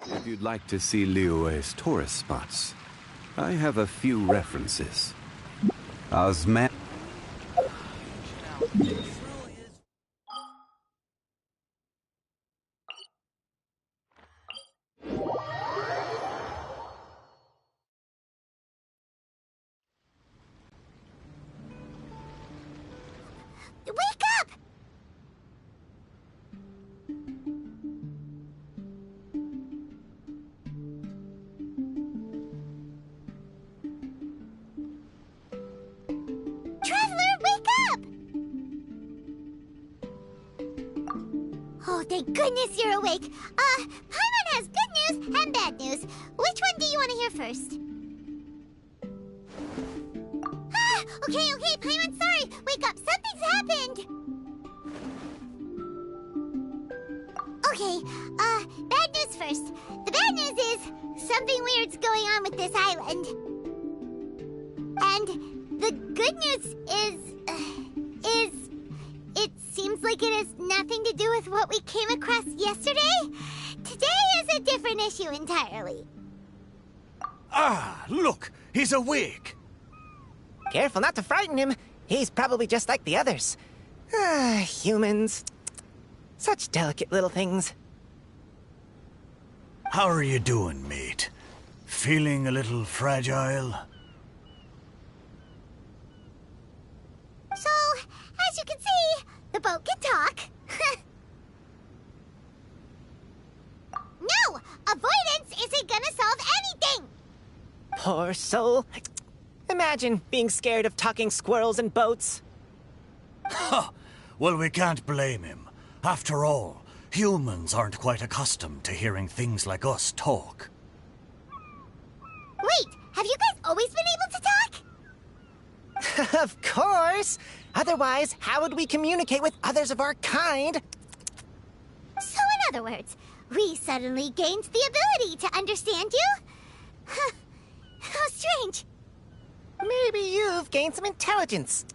If you'd like to see Liyue's tourist spots, I have a few references. Osman. Wake up! Traveler, wake up! Oh, thank goodness you're awake. Paimon has good news and bad news. Which one do you want to hear first? Okay, Paimon, sorry. Wake up, something's happened. Okay, bad news first. The bad news is something weird's going on with this island. And the good news is it seems like it has nothing to do with what we came across yesterday. Today is a different issue entirely. Ah, look, he's awake. Careful not to frighten him. He's probably just like the others. Humans. Such delicate little things. How are you doing, mate? Feeling a little fragile? So, as you can see, the boat can talk. No! Avoidance isn't gonna solve anything! Poor soul. Imagine being scared of talking squirrels and boats. Ha! Well, we can't blame him. After all, humans aren't quite accustomed to hearing things like us talk. Wait, have you guys always been able to talk? Of course! Otherwise, how would we communicate with others of our kind? So in other words, we suddenly gained the ability to understand you? Huh. How strange. Maybe you've gained some intelligence.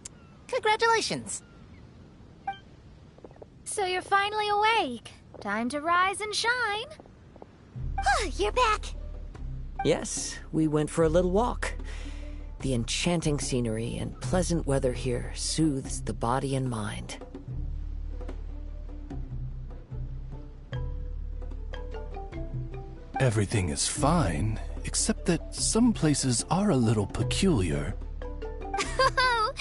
Congratulations. So you're finally awake. Time to rise and shine. You're back. Yes, we went for a little walk. The enchanting scenery and pleasant weather here soothes the body and mind. Everything is fine, except that some places are a little peculiar. Oh,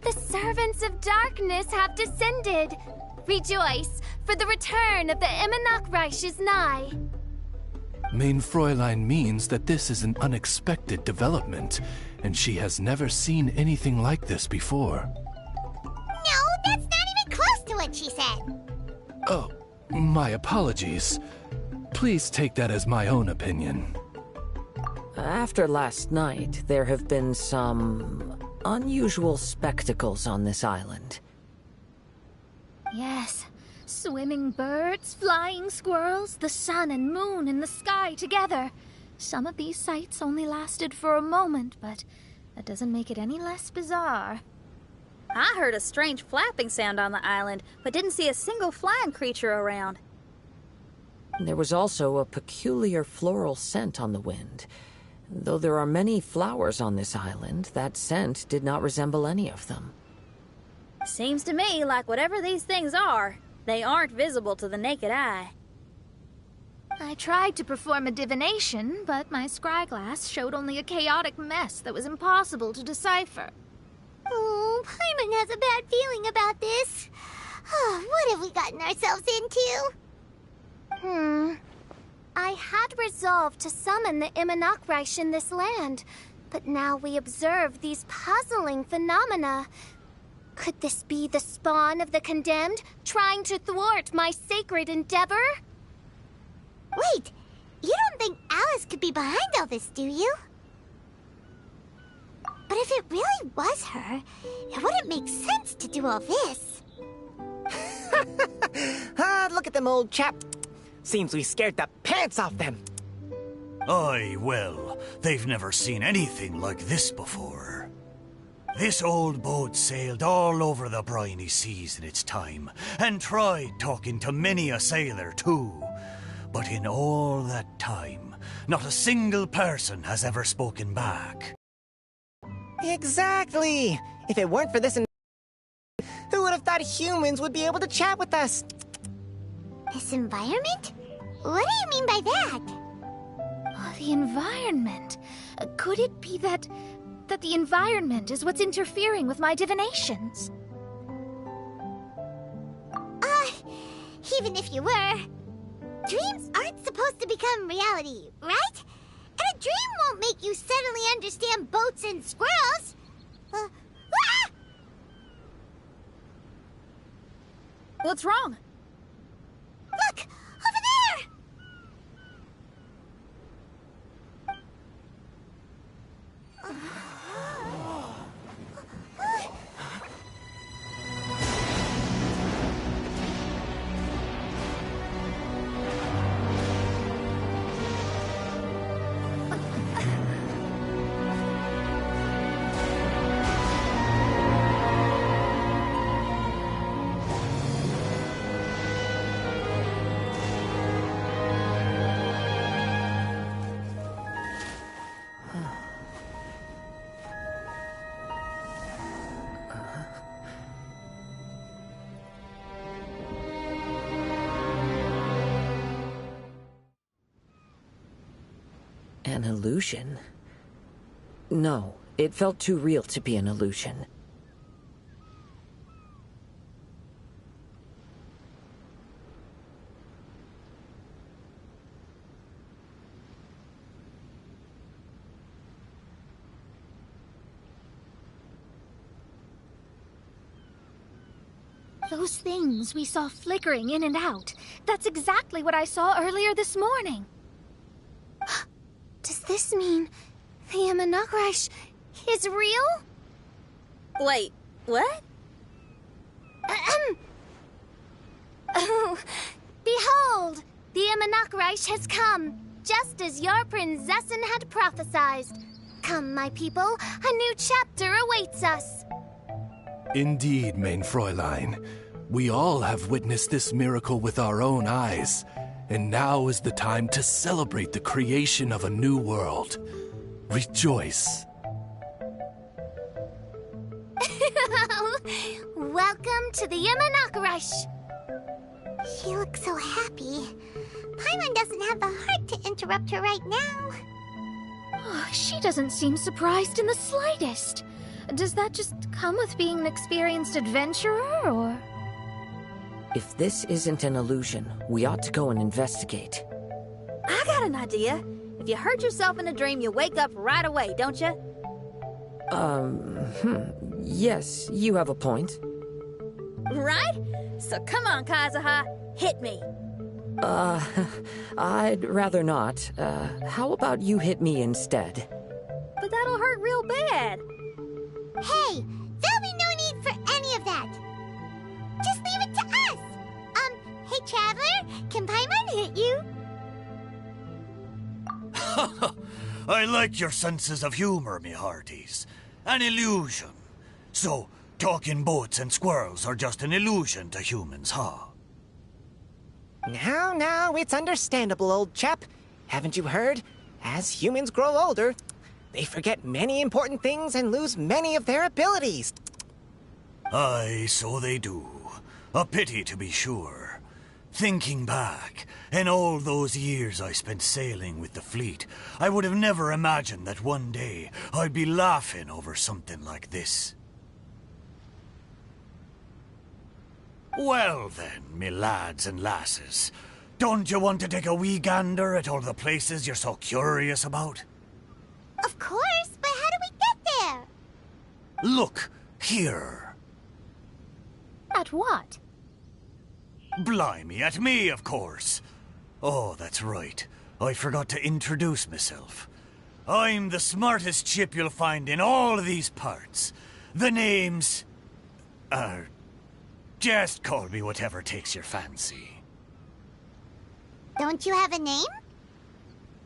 the servants of darkness have descended. Rejoice, for the return of the Immonach is nigh. Mein Fräulein means that this is an unexpected development, and she has never seen anything like this before. No, that's not even close to what she said. Oh, my apologies. Please take that as my own opinion. After last night, there have been some unusual spectacles on this island. Yes, swimming birds, flying squirrels, the sun and moon in the sky together. Some of these sights only lasted for a moment, but that doesn't make it any less bizarre. I heard a strange flapping sound on the island, but didn't see a single flying creature around. There was also a peculiar floral scent on the wind. Though there are many flowers on this island, that scent did not resemble any of them. Seems to me like whatever these things are, they aren't visible to the naked eye. I tried to perform a divination, but my scryglass showed only a chaotic mess that was impossible to decipher. Oh, Paimon has a bad feeling about this. What have we gotten ourselves into? I had resolved to summon the Immonach in this land, but now we observe these puzzling phenomena. Could this be the spawn of the condemned, trying to thwart my sacred endeavor? Wait, you don't think Alice could be behind all this, do you? But if it really was her, it wouldn't make sense to do all this. Look at them, old chap. Seems we scared the pants off them. Aye, well, they've never seen anything like this before. This old boat sailed all over the briny seas in its time, and tried talking to many a sailor too. But in all that time, not a single person has ever spoken back. Exactly! If it weren't for this, who would have thought humans would be able to chat with us? This environment? What do you mean by that? Oh, the environment. Could it be that the environment is what's interfering with my divinations? Even if you were, dreams aren't supposed to become reality, right? And a dream won't make you suddenly understand boats and squirrels. What's wrong? Look! Over there! An illusion? No, it felt too real to be an illusion. Those things we saw flickering in and out. That's exactly what I saw earlier this morning. Does this mean the Imanakrish is real? Wait, what? Oh, behold! The Imanakrish has come, just as your Prinzessin had prophesied. Come, my people, a new chapter awaits us. Indeed, Main Fräulein. We all have witnessed this miracle with our own eyes. And now is the time to celebrate the creation of a new world. Rejoice. Welcome to the Imanakrish. She looks so happy. Paimon doesn't have the heart to interrupt her right now. Oh, she doesn't seem surprised in the slightest. Does that just come with being an experienced adventurer, or...? If this isn't an illusion, we ought to go and investigate. I got an idea. If you hurt yourself in a dream, you wake up right away, don't you? Yes, you have a point. Right? So come on, Kazuha, hit me. I'd rather not. How about you hit me instead? But that'll hurt real bad. Hey, there'll be no need for any of that. Just leave it to us. Hey, Traveler, can Paimon hit you? I like your senses of humor, me hearties. An illusion. So, talking boats and squirrels are just an illusion to humans, huh? Now, it's understandable, old chap. Haven't you heard? As humans grow older, they forget many important things and lose many of their abilities. Aye, so they do. A pity, to be sure. Thinking back, in all those years I spent sailing with the fleet, I would have never imagined that one day I'd be laughing over something like this. Well then, me lads and lasses, don't you want to take a wee gander at all the places you're so curious about? Of course, but how do we get there? Look, here. At what? Blimey, at me, of course. Oh, that's right. I forgot to introduce myself. I'm the smartest chip you'll find in all of these parts. The name's... just call me whatever takes your fancy. Don't you have a name?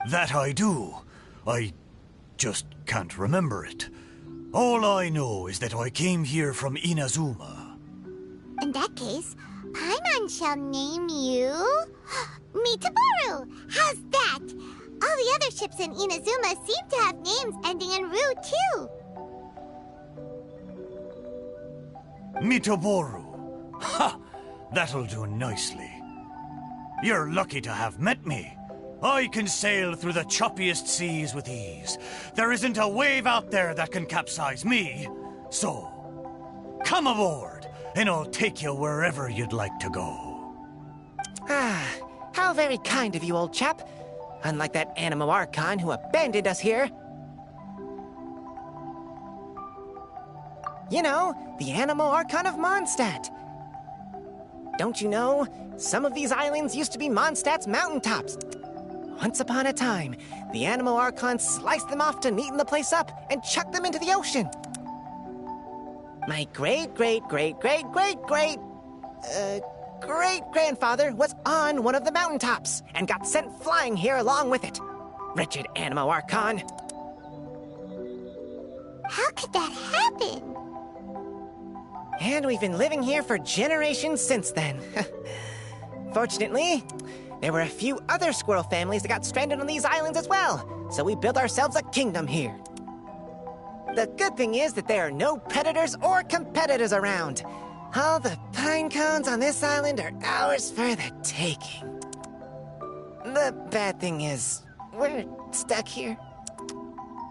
That I do. I just can't remember it. All I know is that I came here from Inazuma. In that case, Paimon one shall name you Mitaboru. How's that? All the other ships in Inazuma seem to have names ending in Ru, too. Mitoboru. Ha! That'll do nicely. You're lucky to have met me. I can sail through the choppiest seas with ease. There isn't a wave out there that can capsize me. So, come aboard, and I'll take you wherever you'd like to go. Ah, how very kind of you, old chap. Unlike that Animo Archon who abandoned us here. You know, the Animo Archon of Mondstadt. Don't you know, some of these islands used to be Mondstadt's mountaintops. Once upon a time, the Animo Archon sliced them off to neaten the place up and chucked them into the ocean. My great-great-great-great-great-grandfather was on one of the mountaintops and got sent flying here along with it. Wretched Animo Archon. How could that happen? And we've been living here for generations since then. Fortunately, there were a few other squirrel families that got stranded on these islands as well, so we built ourselves a kingdom here. The good thing is that there are no predators or competitors around. All the pine cones on this island are ours for the taking. The bad thing is, we're stuck here.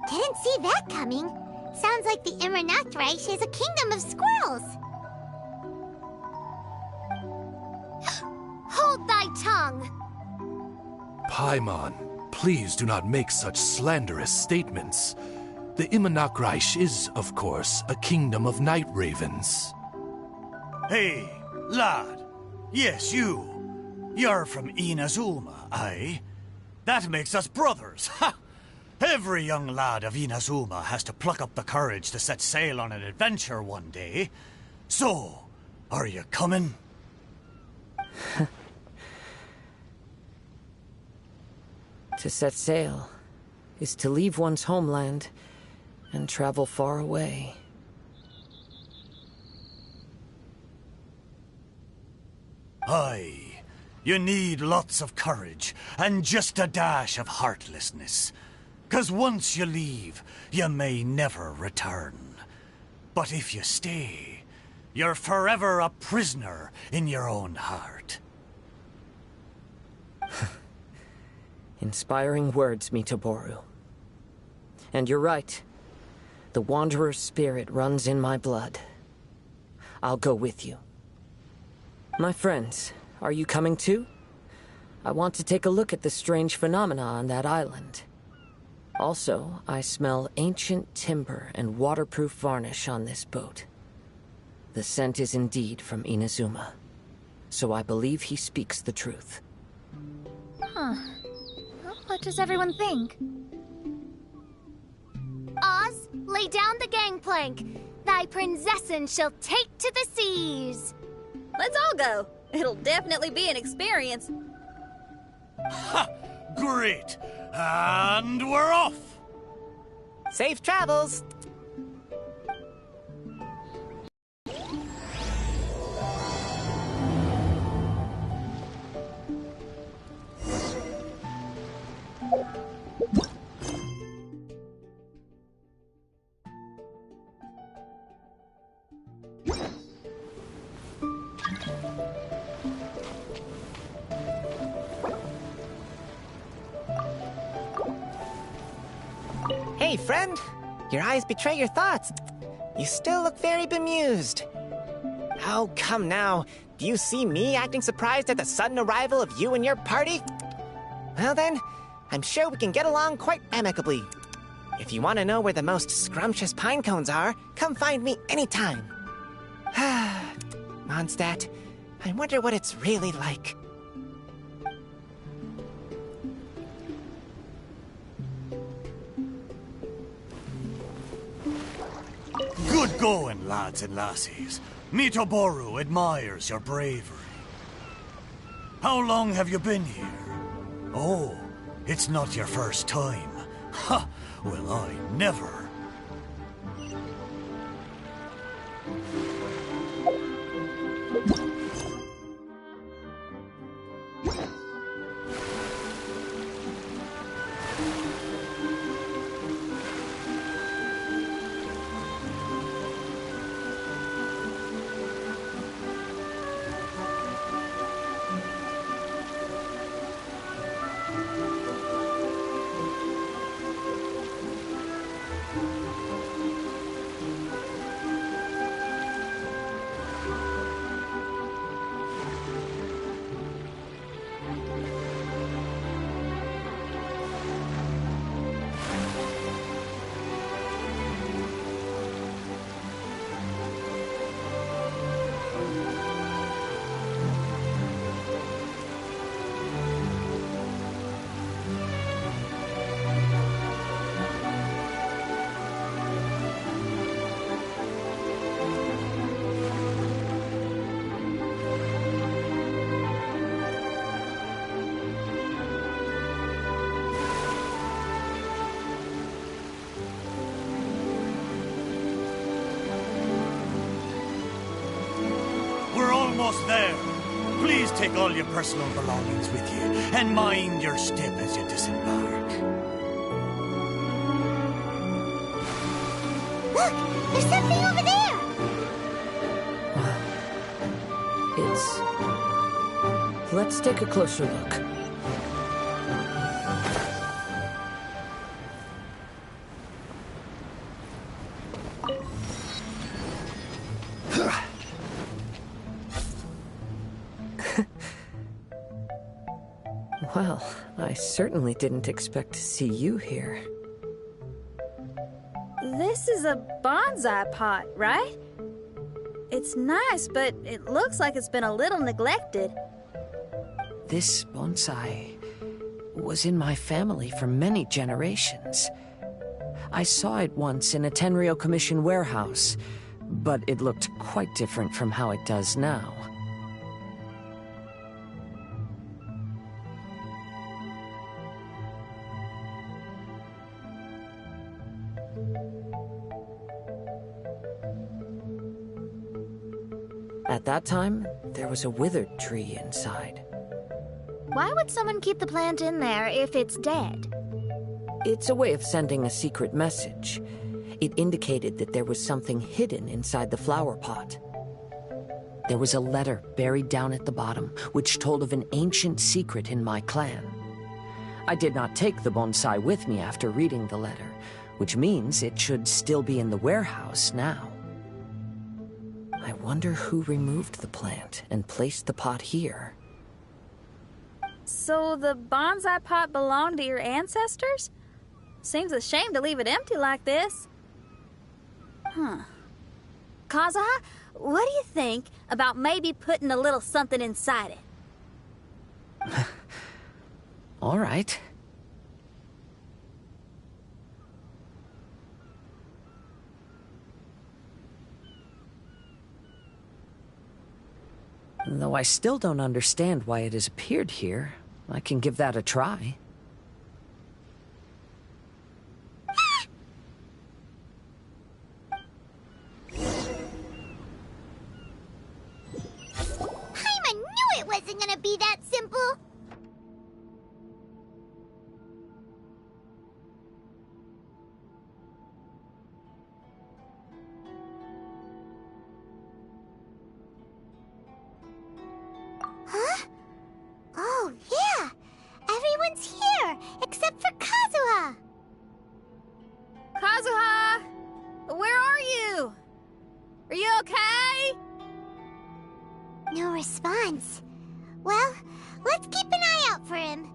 Didn't see that coming. Sounds like the Immernachtreich is a kingdom of squirrels. Hold thy tongue! Paimon, please do not make such slanderous statements. The Immernachtreich is, of course, a kingdom of night ravens. Hey, lad. Yes, you. You're from Inazuma, aye? That makes us brothers, ha! Every young lad of Inazuma has to pluck up the courage to set sail on an adventure one day. So, are you coming? To set sail is to leave one's homeland and travel far away. Aye, you need lots of courage and just a dash of heartlessness. 'Cause once you leave, you may never return. But if you stay, you're forever a prisoner in your own heart. Inspiring words, Mitoboru. And you're right. The Wanderer's spirit runs in my blood. I'll go with you. My friends, are you coming too? I want to take a look at the strange phenomena on that island. Also, I smell ancient timber and waterproof varnish on this boat. The scent is indeed from Inazuma, so I believe he speaks the truth. Huh. Well, what does everyone think? Oz, lay down the gangplank. Thy prinzessin shall take to the seas. Let's all go. It'll definitely be an experience. Ha! Great! And we're off! Safe travels! Hey, friend. Your eyes betray your thoughts. You still look very bemused. Oh, come now. Do you see me acting surprised at the sudden arrival of you and your party? Well then, I'm sure we can get along quite amicably. If you want to know where the most scrumptious pine cones are, come find me anytime. Mondstadt, I wonder what it's really like. Good going, lads and lassies. Mitoboru admires your bravery. How long have you been here? Oh, it's not your first time. Ha! Well, I never. almost there. Please take all your personal belongings with you, and mind your step as you disembark. Look! There's something over there! Let's take a closer look. Well, I certainly didn't expect to see you here. This is a bonsai pot, right? It's nice, but it looks like it's been a little neglected. This bonsai was in my family for many generations. I saw it once in a Tenryo Commission warehouse, but it looked quite different from how it does now. At that time, there was a withered tree inside. Why would someone keep the plant in there if it's dead? It's a way of sending a secret message. It indicated that there was something hidden inside the flower pot. There was a letter buried down at the bottom, which told of an ancient secret in my clan. I did not take the bonsai with me after reading the letter, which means it should still be in the warehouse now. I wonder who removed the plant and placed the pot here. So the bonsai pot belonged to your ancestors? Seems a shame to leave it empty like this. Kazuha, what do you think about maybe putting a little something inside it? All right. Though I still don't understand why it has appeared here, I can give that a try. I knew it wasn't gonna be that simple! Huh? Oh, yeah! Everyone's here, except for Kazuha! Kazuha! Where are you? Are you okay? No response. Well, let's keep an eye out for him.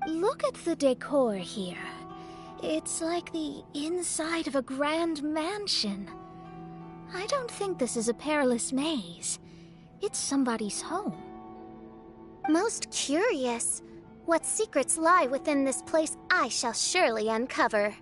Look at the decor here. It's like the inside of a grand mansion. I don't think this is a perilous maze. It's somebody's home. Most curious. What secrets lie within this place I shall surely uncover.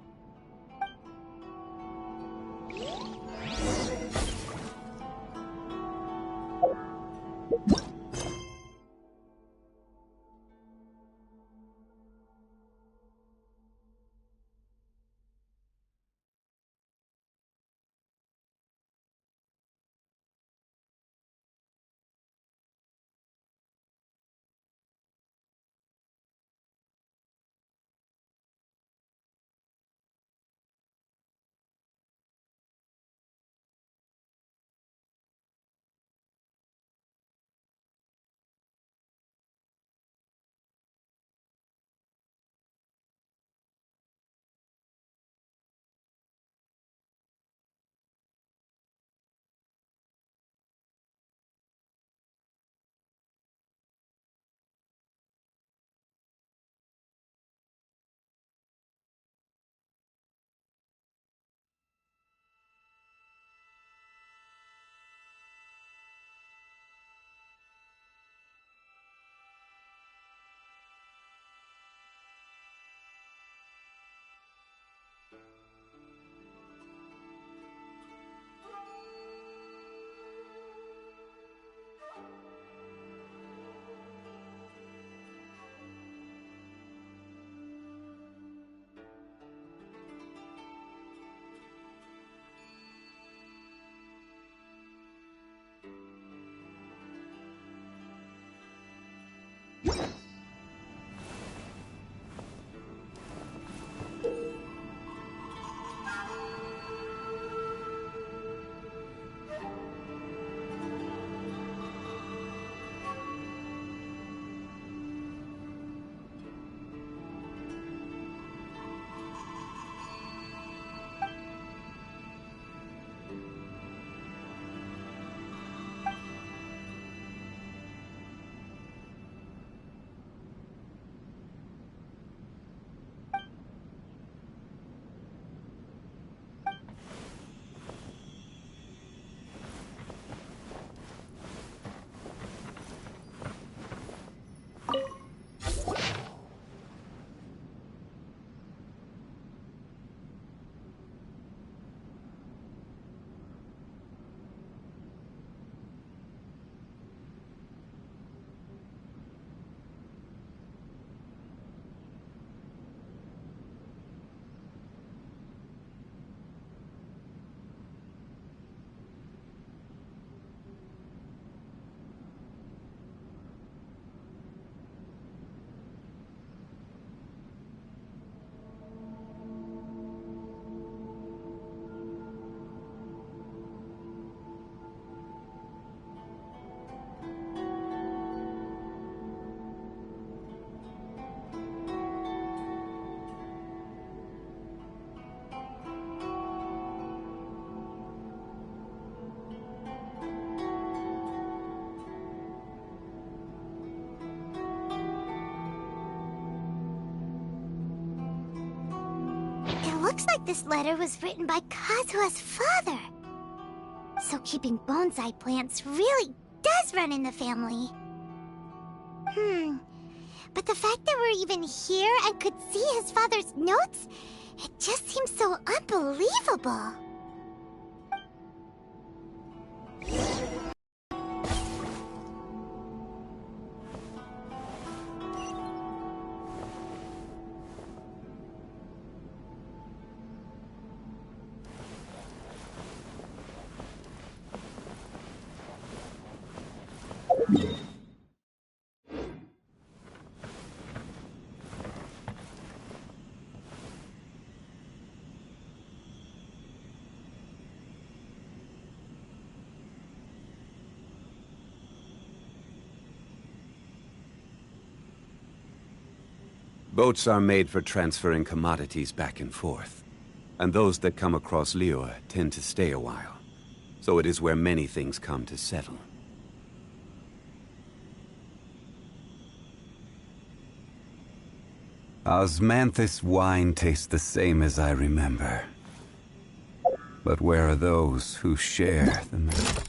looks like this letter was written by Kazuha's father. So keeping bonsai plants really does run in the family. But the fact that we're even here and could see his father's notes, it just seems so unbelievable. Boats are made for transferring commodities back and forth. And those that come across Liyue tend to stay a while. So it is where many things come to settle. Osmanthus wine tastes the same as I remember. But where are those who share the memory?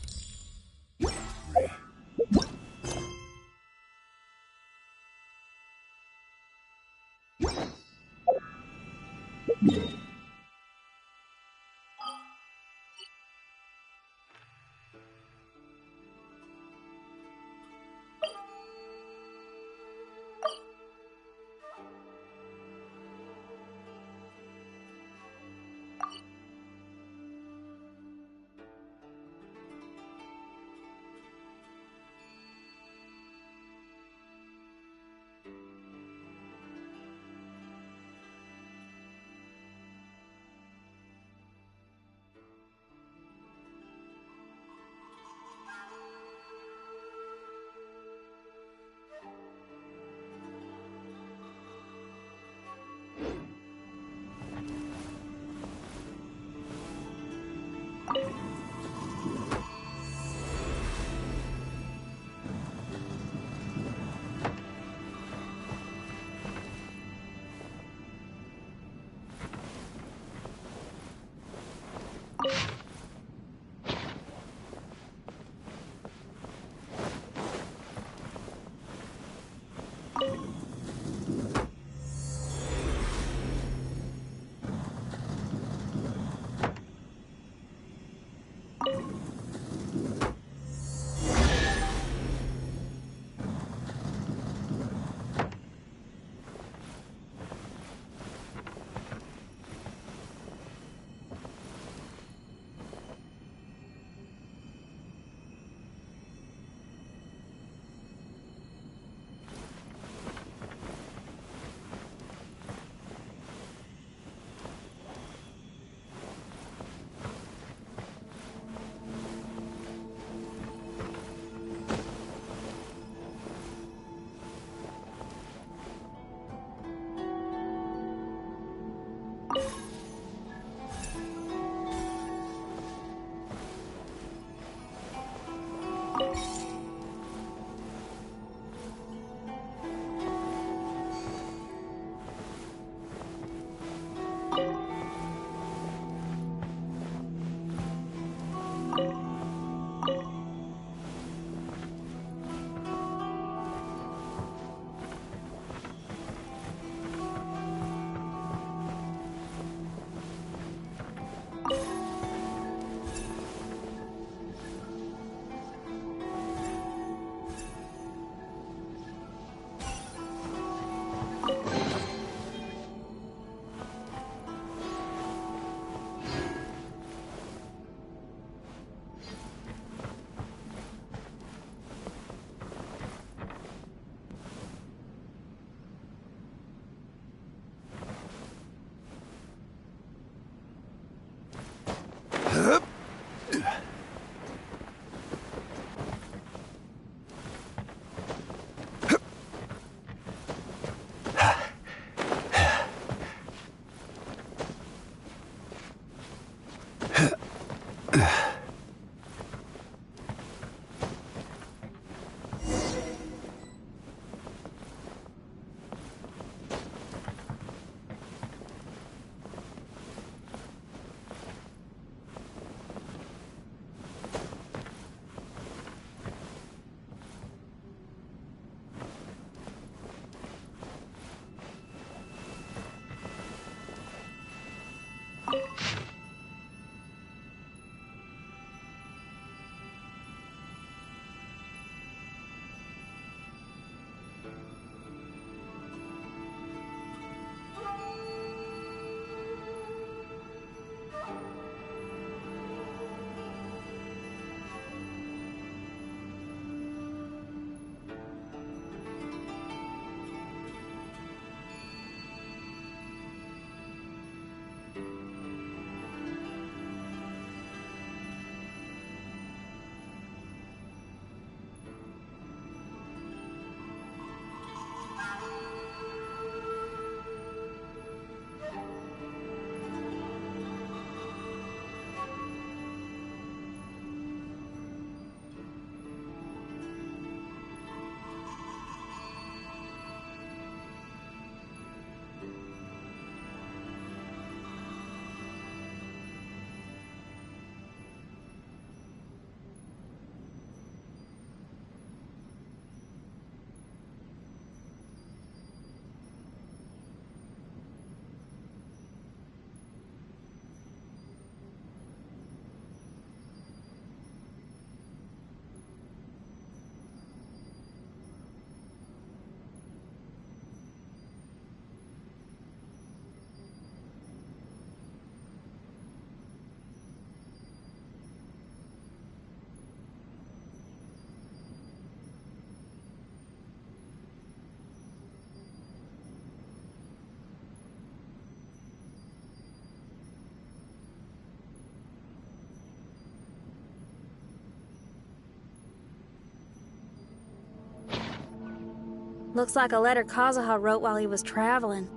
Looks like a letter Kazuha wrote while he was traveling.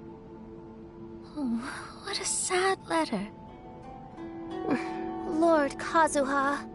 Oh, what a sad letter. Lord Kazuha.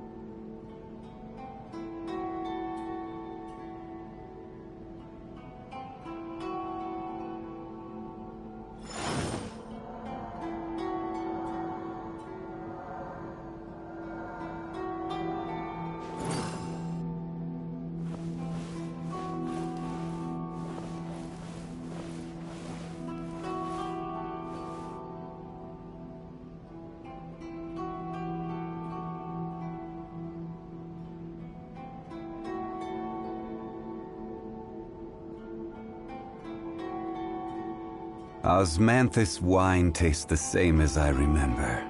Osmanthus wine tastes the same as I remember.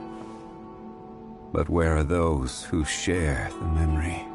But where are those who share the memory?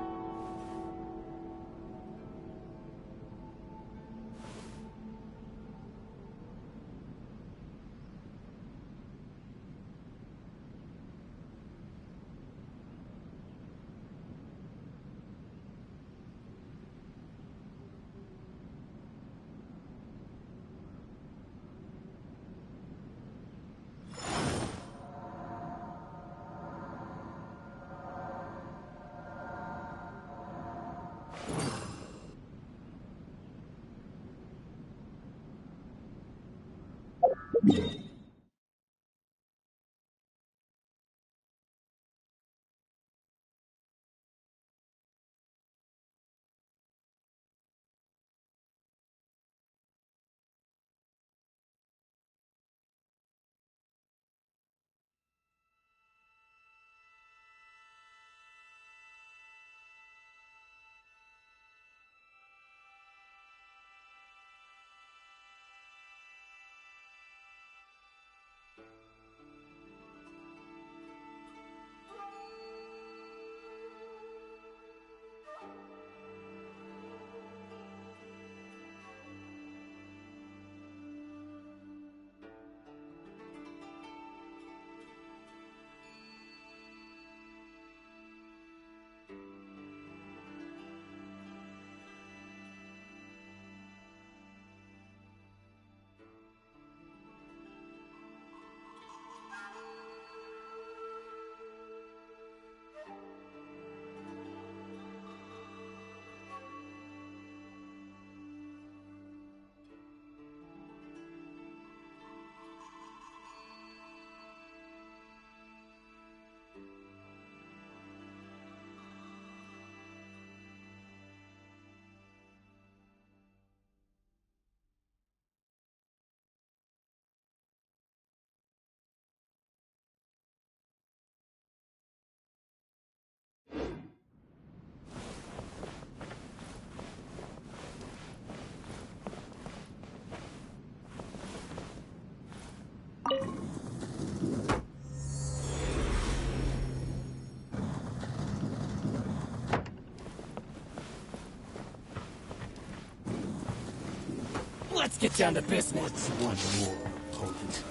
Let's get down to business. One more potent.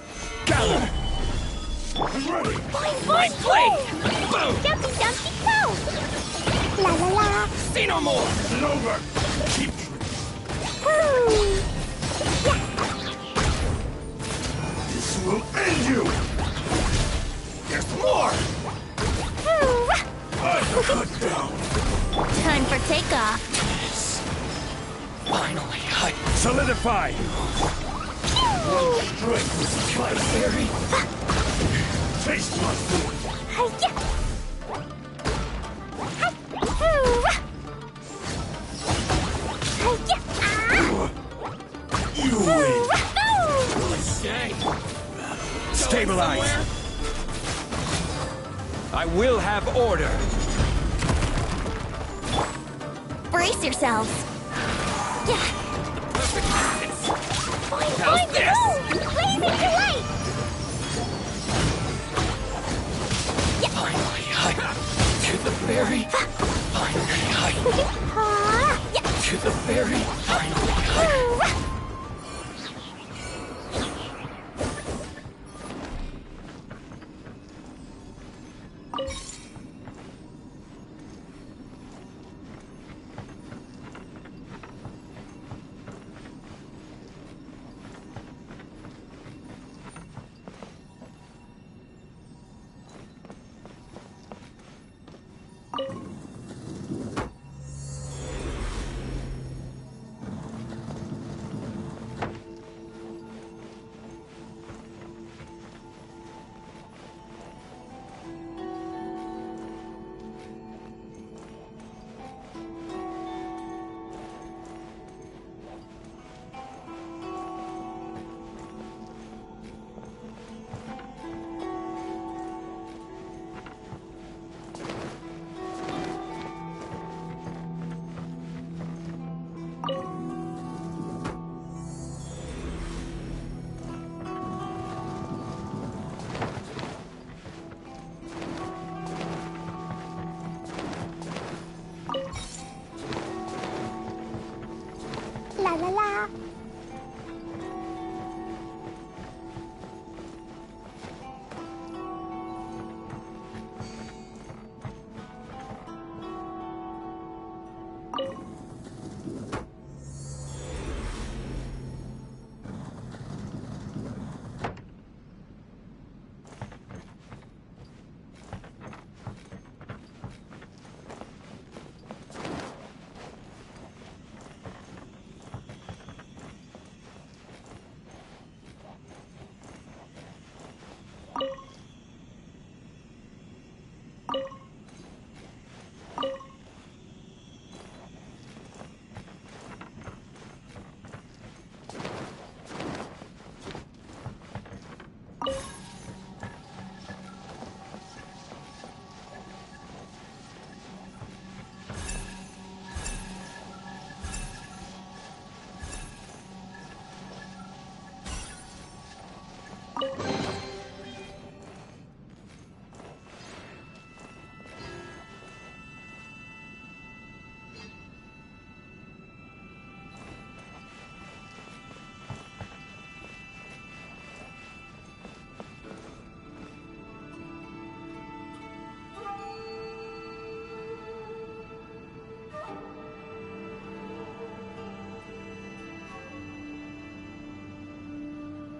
Go! Nice play! Boom! Jumpy, jumpy, go! La la la! See no more! It's over! Keep Woo! This will end you! There's more! I'm cut down! Time for takeoff. Finally, I... Solidify! Strength is my theory. Taste my food! Hi-ya! You win! Stay. Stabilize! I will have order! Brace yourselves. Yeah. Perfect distance. How's this? Blazing delight! Finally, I... To the ferry. Finally, I... To the ferry. Finally, I...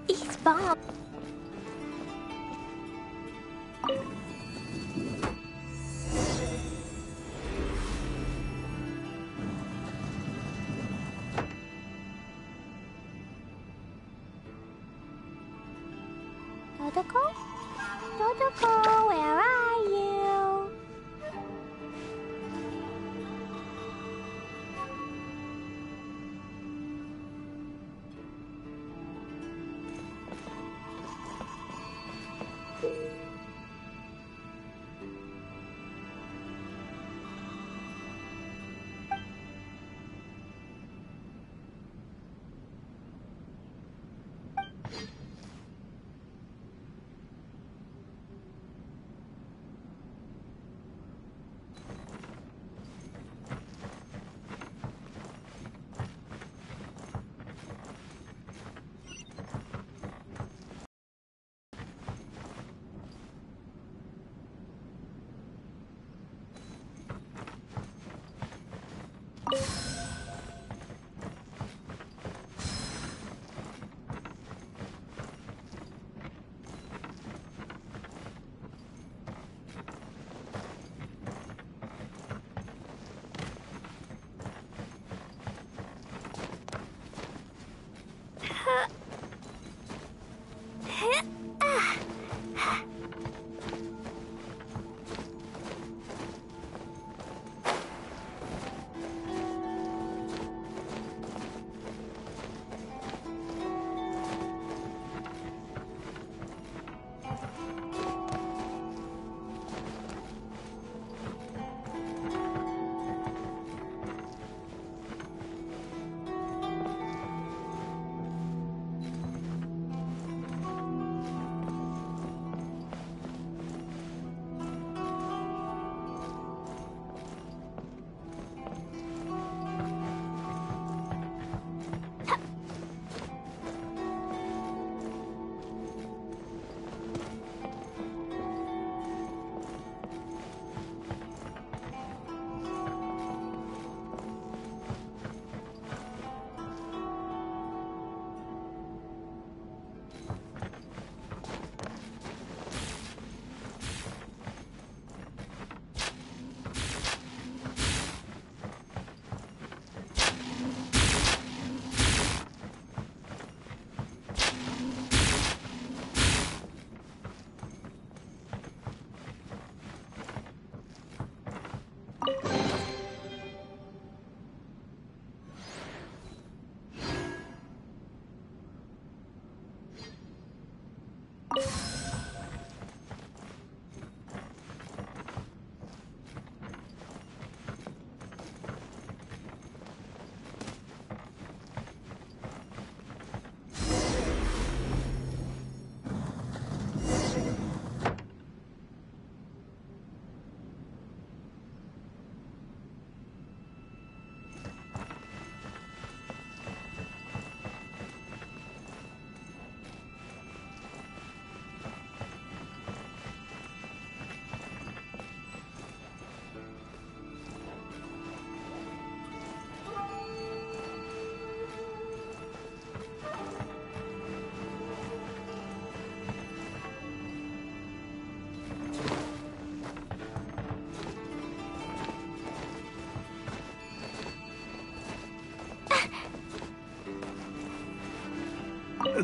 These bombs. Dodoko? Dodoko, where are you?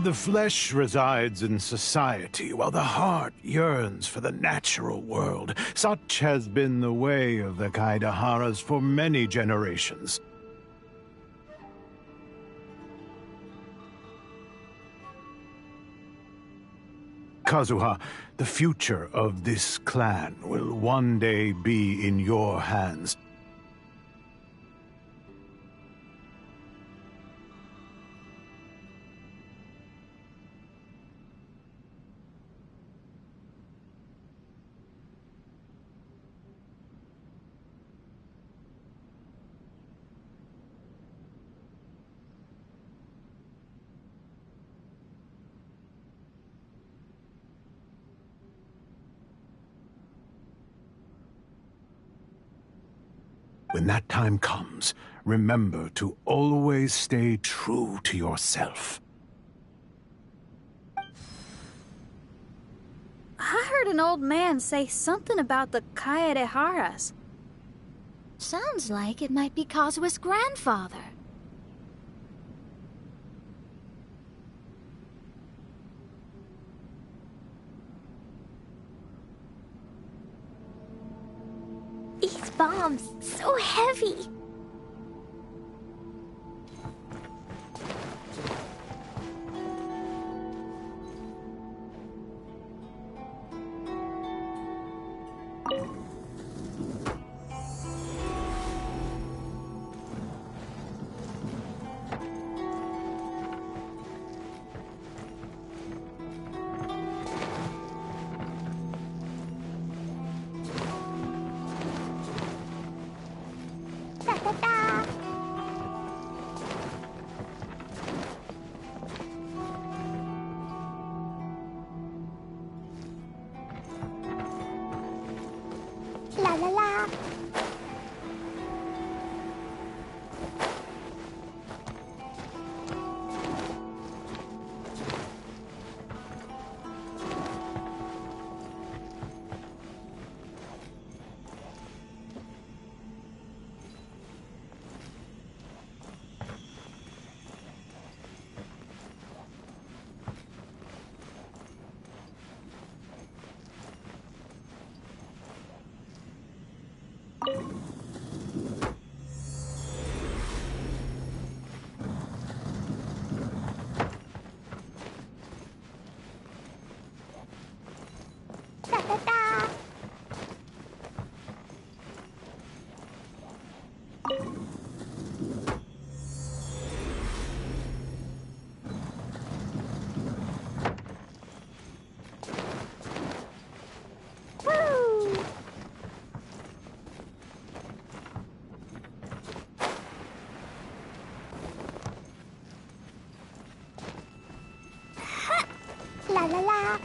The flesh resides in society, while the heart yearns for the natural world. Such has been the way of the Kaidaharas for many generations. Kazuha, the future of this clan will one day be in your hands. When that time comes, remember to always stay true to yourself. I heard an old man say something about the Kaidaharas. Sounds like it might be Kazuha's grandfather. These bombs, so heavy. La la la. La la la.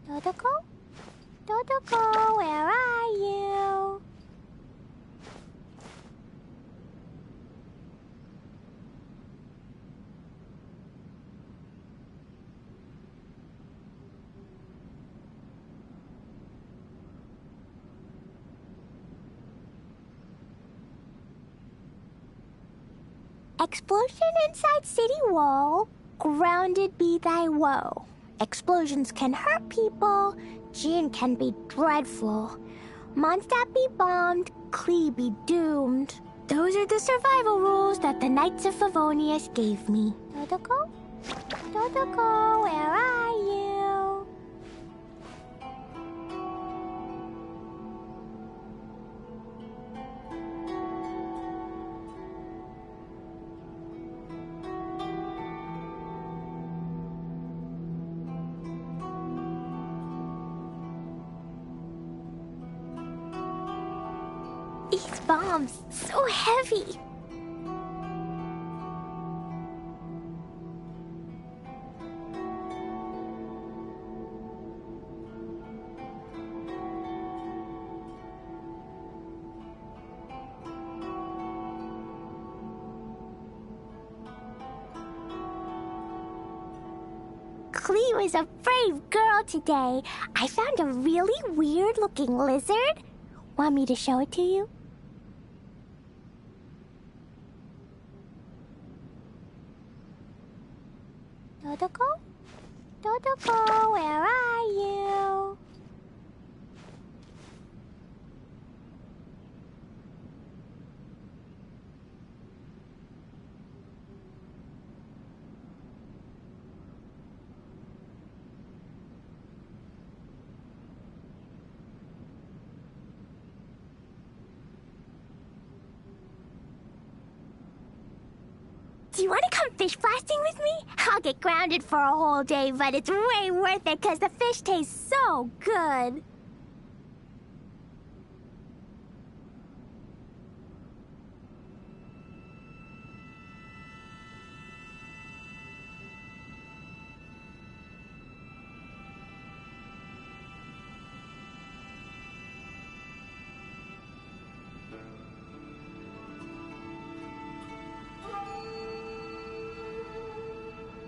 Dodoko? Dodoko, where are you? Explosion inside city wall. Grounded be thy woe. Explosions can hurt people. Gin can be dreadful. Mondstadt be bombed. Klee be doomed. Those are the survival rules that the Knights of Favonius gave me. Dodoko? Dodoko, where are you? These bombs, so heavy. Klee was a brave girl today. I found a really weird-looking lizard. Want me to show it to you? Dodoko? Dodoko, where are you? Do you want to come fish blasting with me? I'll get grounded for a whole day, but it's way worth it because the fish tastes so good.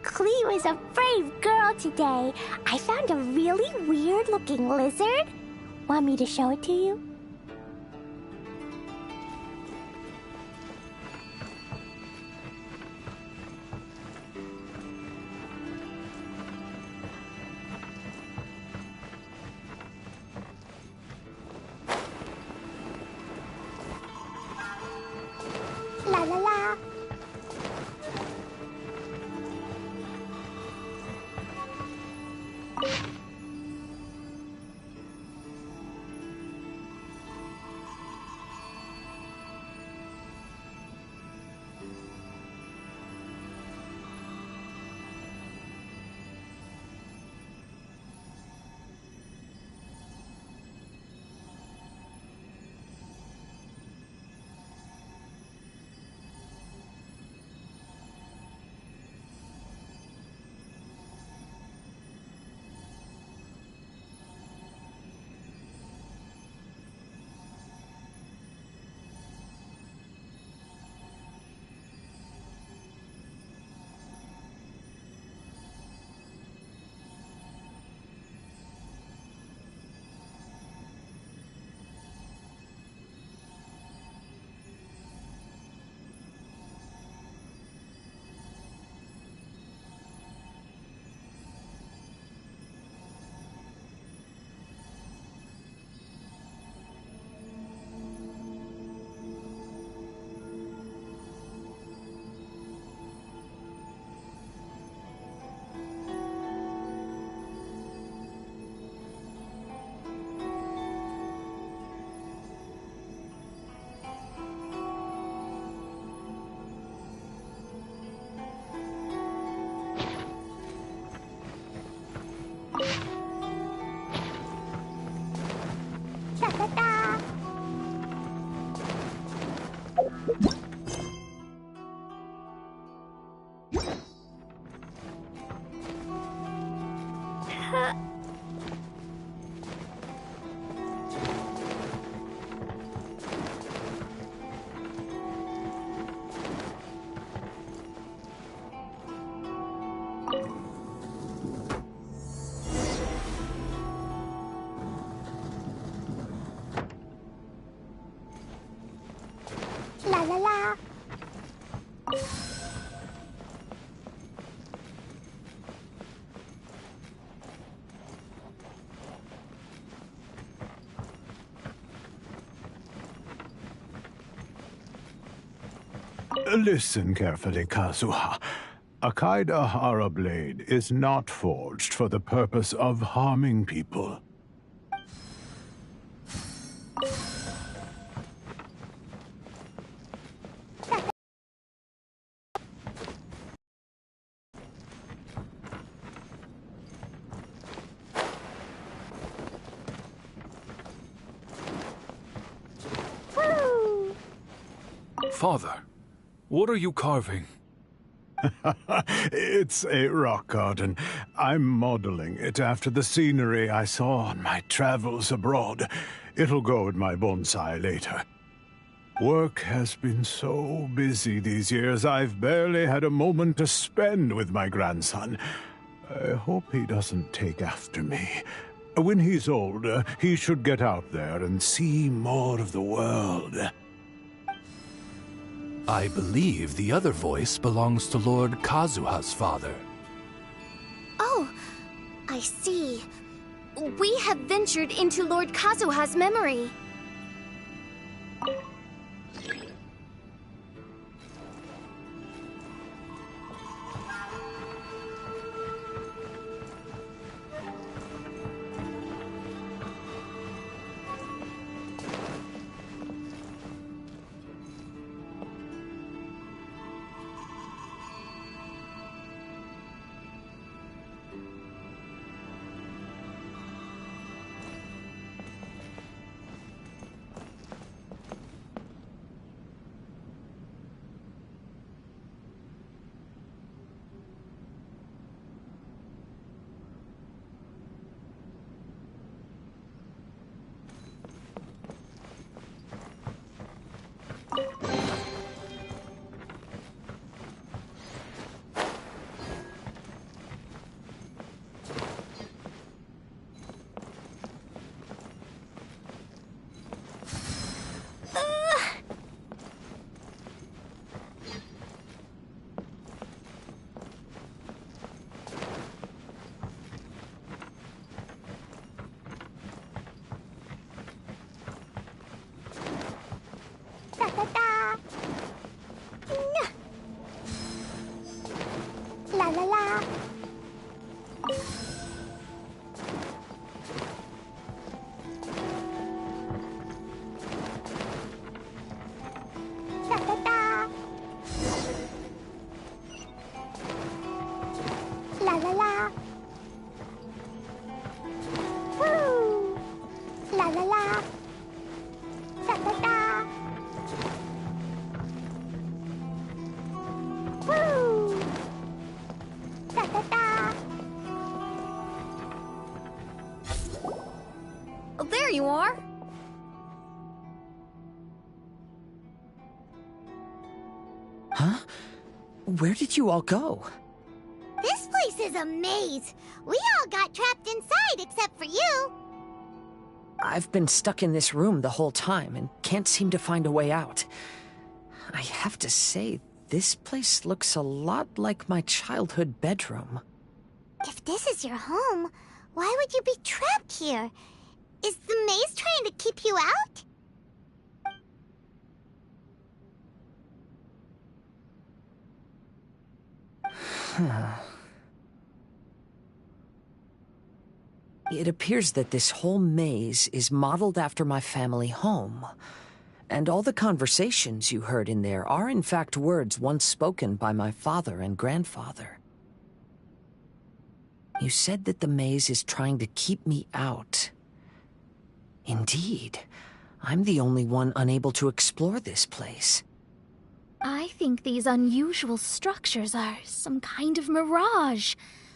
Klee was a brave girl today. I found a really weird-looking lizard. Want me to show it to you? La la la. La la la. Listen carefully, Kazuha. A Kaidahara blade is not forged for the purpose of harming people. Father, what are you carving? It's a rock garden. I'm modeling it after the scenery I saw on my travels abroad. It'll go in my bonsai later. Work has been so busy these years, I've barely had a moment to spend with my grandson. I hope he doesn't take after me. When he's older, he should get out there and see more of the world. I believe the other voice belongs to Lord Kazuha's father. Oh, I see. We have ventured into Lord Kazuha's memory. La la la. Da da da. La la la. Woo. La la la. Da da da. Woo. Da da da. Oh, there you are. Huh? Where did you all go? This place is a maze. We all got trapped inside except for you. I've been stuck in this room the whole time and can't seem to find a way out. I have to say, this place looks a lot like my childhood bedroom. If this is your home, why would you be trapped here? Is the maze trying to keep you out? It appears that this whole maze is modeled after my family home. And all the conversations you heard in there are in fact words once spoken by my father and grandfather. You said that the maze is trying to keep me out. Indeed, I'm the only one unable to explore this place. I think these unusual structures are some kind of mirage.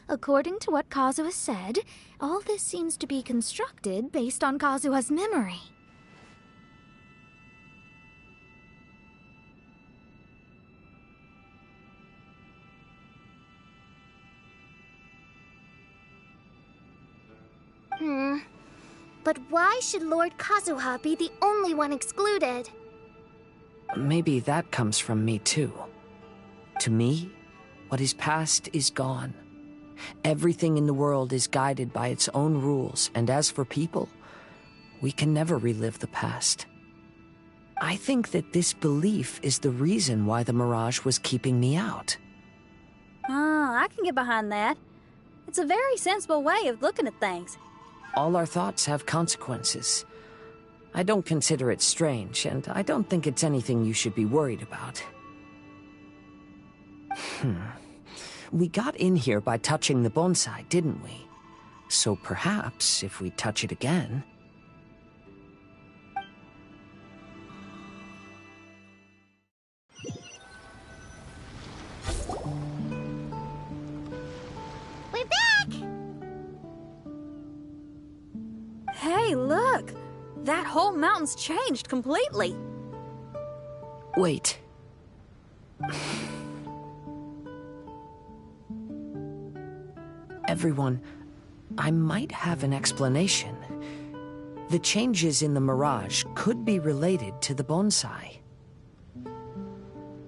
According to what Kazuha said, all this seems to be constructed based on Kazuha's memory. But why should Lord Kazuha be the only one excluded? Maybe that comes from me too. To me, what is past is gone. Everything in the world is guided by its own rules, and as for people, we can never relive the past. I think that this belief is the reason why the Mirage was keeping me out. Oh, I can get behind that. It's a very sensible way of looking at things. All our thoughts have consequences. I don't consider it strange, and I don't think it's anything you should be worried about. We got in here by touching the bonsai, didn't we? So perhaps, if we touch it again... We're back! Hey, look! That whole mountain's changed completely. Wait. Everyone, I might have an explanation. The changes in the Mirage could be related to the bonsai.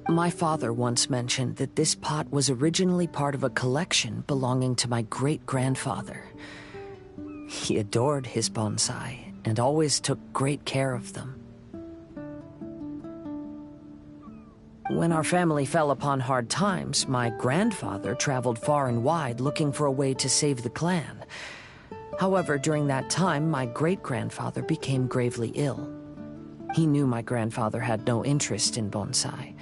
My father once mentioned that this pot was originally part of a collection belonging to my great-grandfather. He adored his bonsai and always took great care of them. When our family fell upon hard times, my grandfather traveled far and wide looking for a way to save the clan. However, during that time, my great-grandfather became gravely ill. He knew my grandfather had no interest in bonsai,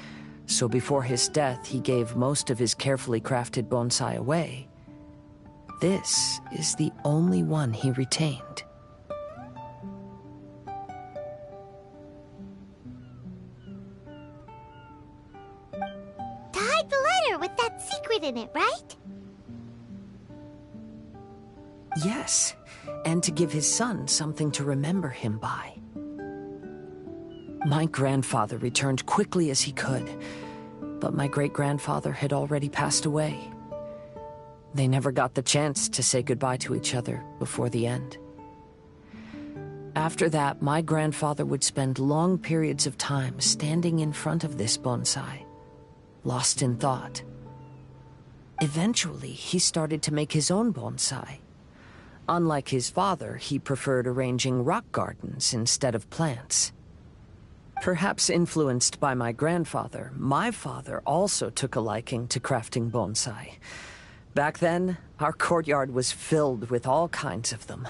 so before his death, he gave most of his carefully crafted bonsai away. This is the only one he retained. To hide the letter with that secret in it, right? Yes, and to give his son something to remember him by. My grandfather returned quickly as he could, but my great-grandfather had already passed away. They never got the chance to say goodbye to each other before the end. After that, my grandfather would spend long periods of time standing in front of this bonsai, lost in thought. Eventually, he started to make his own bonsai. Unlike his father, he preferred arranging rock gardens instead of plants. Perhaps influenced by my grandfather, my father also took a liking to crafting bonsai. Back then, our courtyard was filled with all kinds of them.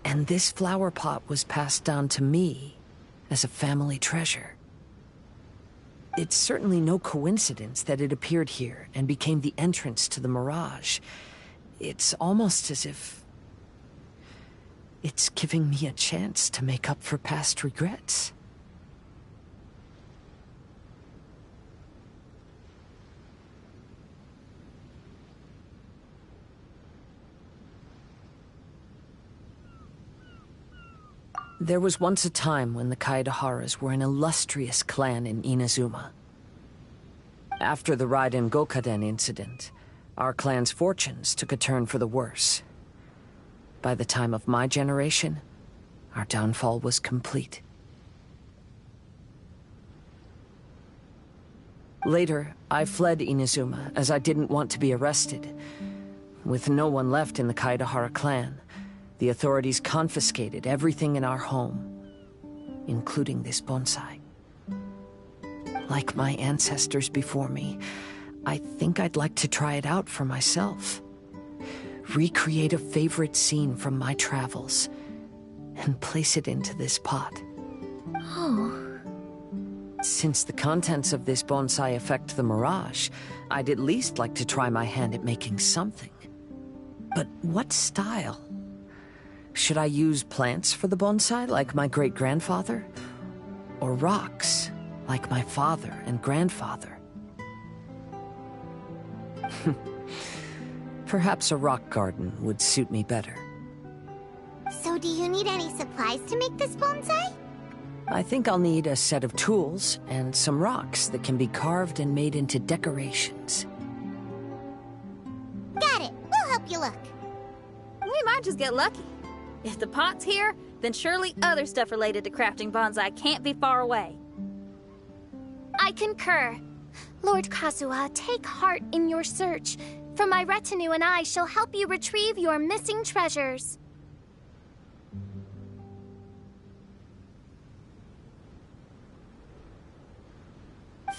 And this flower pot was passed down to me as a family treasure. It's certainly no coincidence that it appeared here and became the entrance to the Mirage. It's almost as if it's giving me a chance to make up for past regrets. There was once a time when the Kaidaharas were an illustrious clan in Inazuma. After the Raiden Gokaden incident, our clan's fortunes took a turn for the worse. By the time of my generation, our downfall was complete. Later, I fled Inazuma as I didn't want to be arrested. With no one left in the Kaidahara clan, the authorities confiscated everything in our home, including this bonsai. Like my ancestors before me, I think I'd like to try it out for myself. Recreate a favorite scene from my travels, and place it into this pot. Oh. Since the contents of this bonsai affect the Mirage, I'd at least like to try my hand at making something. But what style? Should I use plants for the bonsai, like my great-grandfather? Or rocks, like my father and grandfather? Perhaps a rock garden would suit me better. So do you need any supplies to make this bonsai? I think I'll need a set of tools and some rocks that can be carved and made into decorations. Got it. We'll help you look. We might just get lucky. If the pot's here, then surely other stuff related to crafting bonsai can't be far away. I concur. Lord Kazuha, take heart in your search, for my retinue and I shall help you retrieve your missing treasures.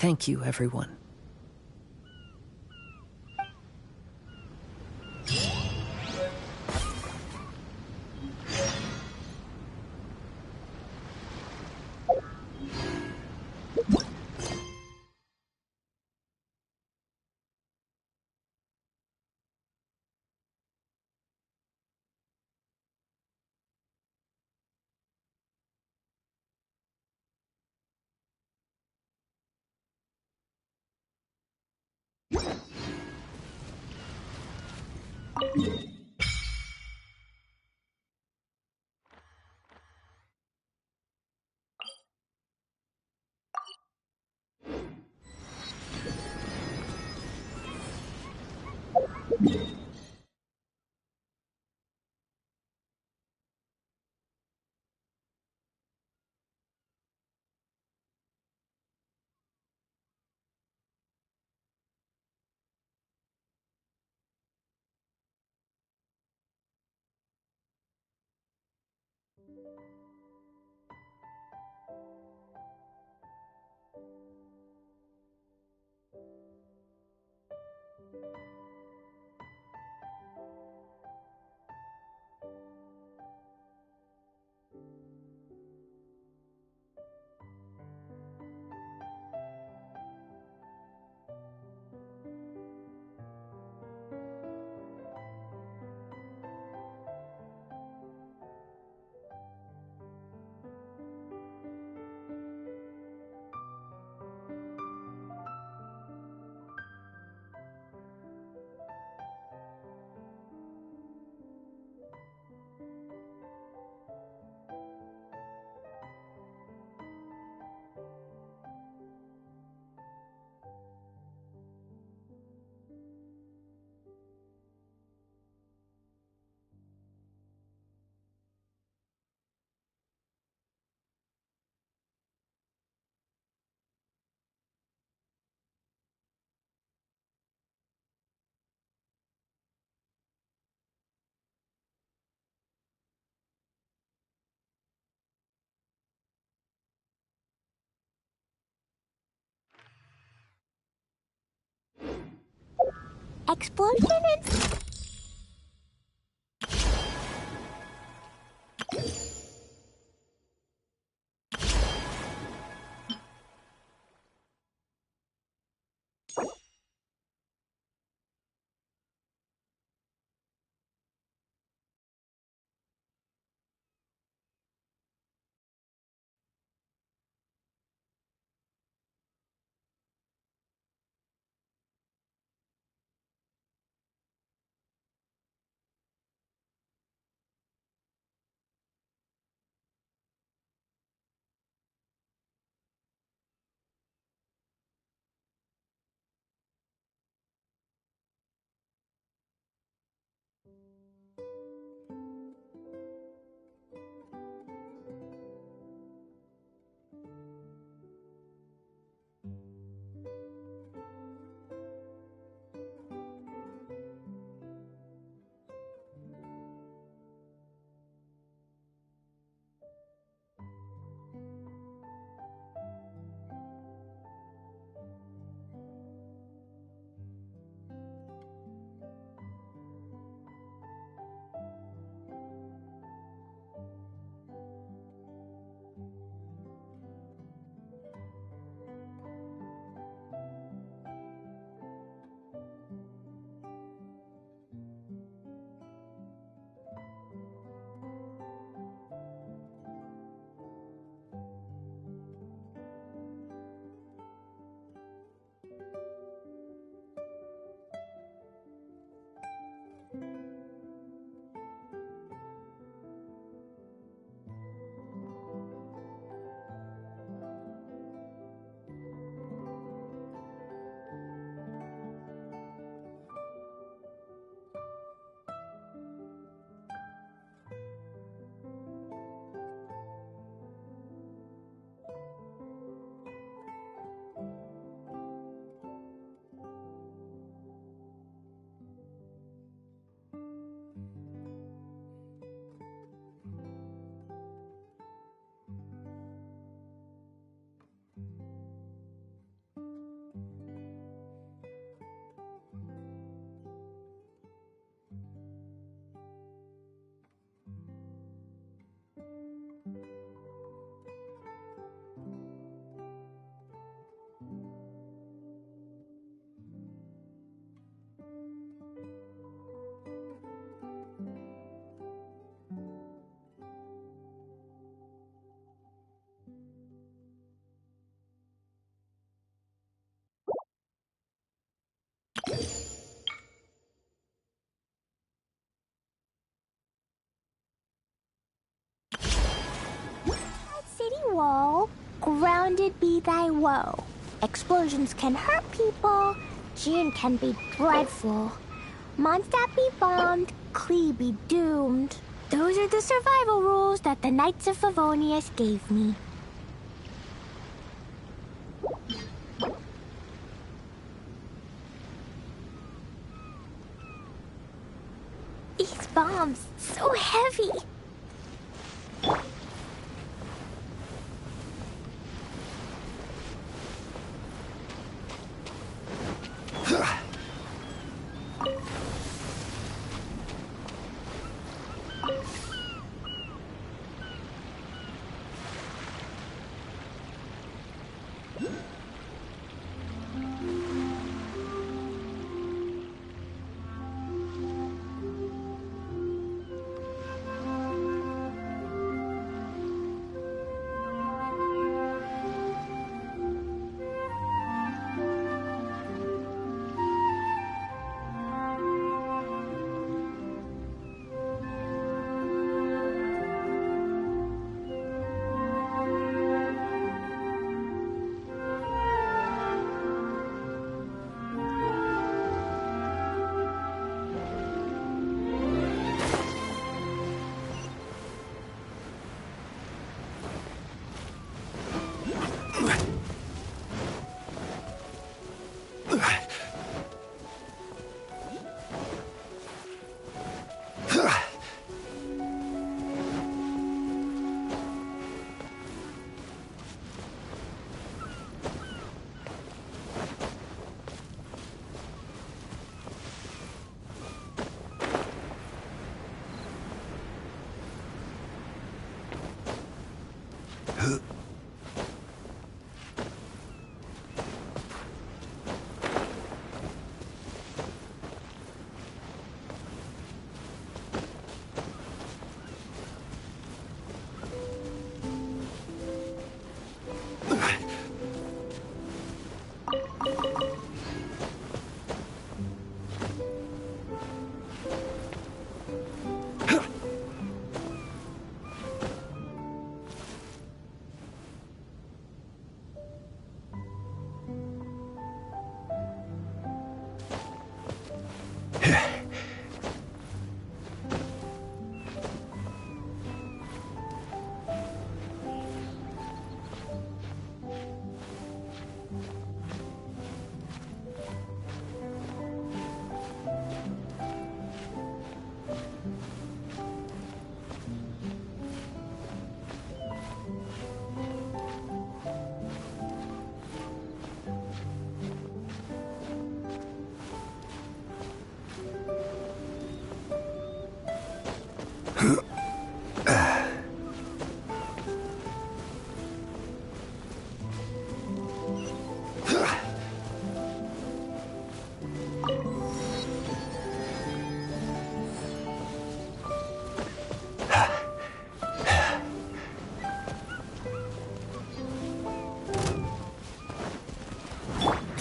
Thank you, everyone. Explosion and... woe, grounded be thy woe. Explosions can hurt people, June can be dreadful. Mondstadt be bombed, Klee be doomed. Those are the survival rules that the Knights of Favonius gave me. These bombs, so heavy.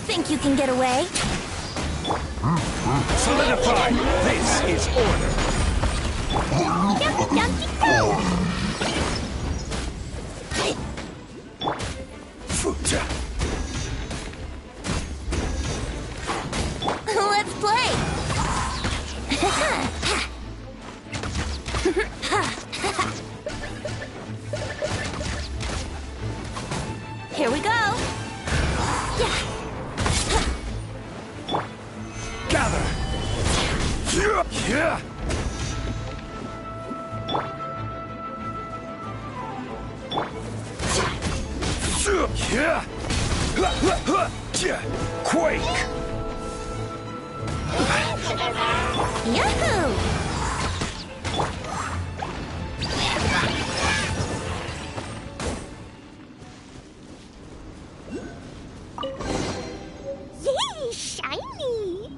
Think you can get away? Solidify! This is order! Jumpy, jumpy, go! Let's play! Here we go! Gather! Yeah! Quake! Yahoo! Yay, shiny!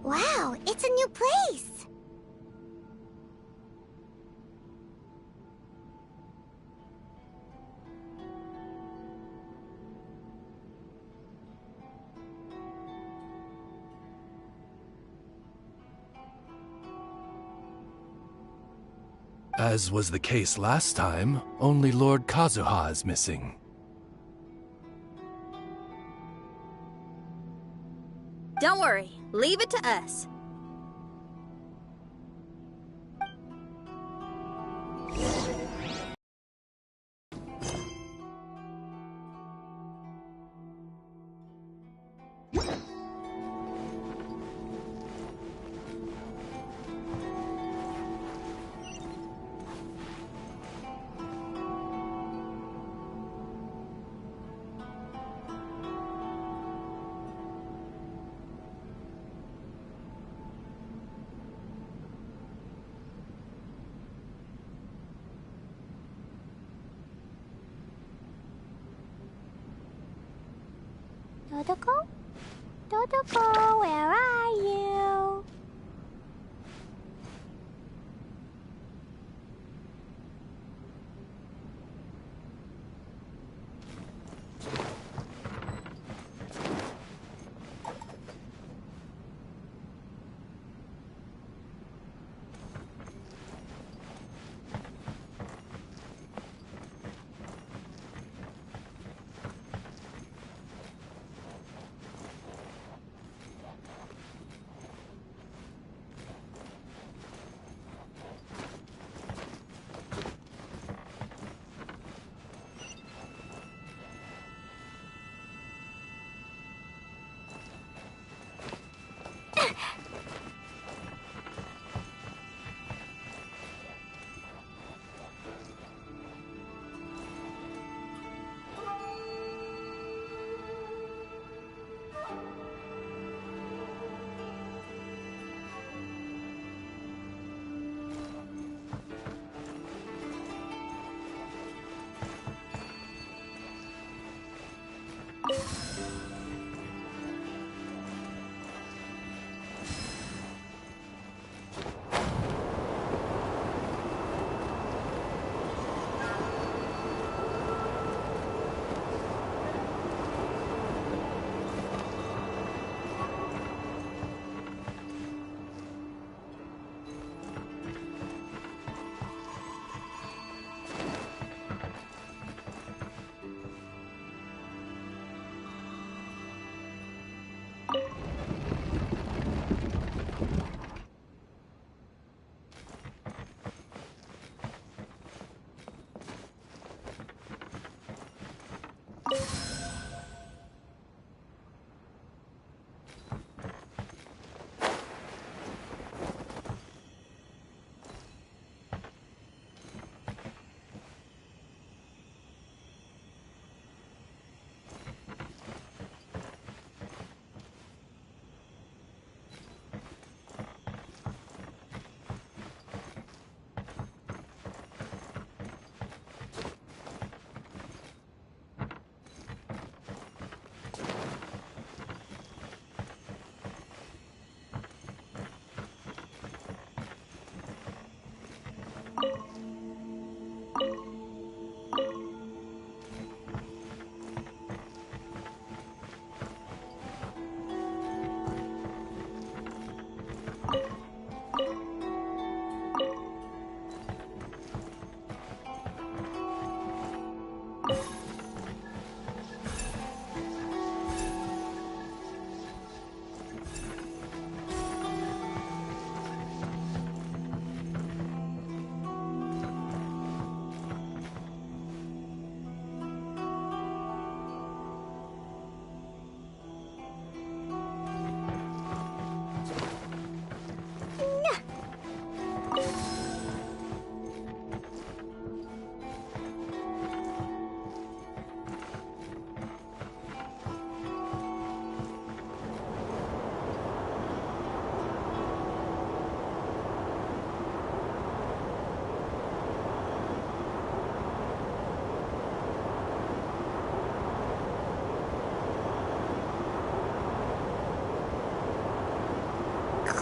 Wow, it's a new place! As was the case last time, only Lord Kazuha is missing. Don't worry, leave it to us. Dodoko? Dodoko, where are you?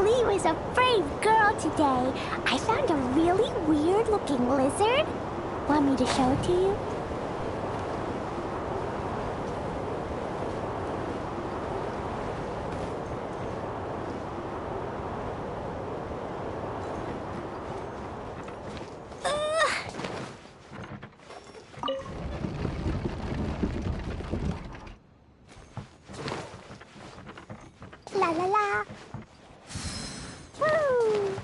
really was a brave girl today. I found a really weird-looking lizard. Want me to show it to you? La la la. Woo!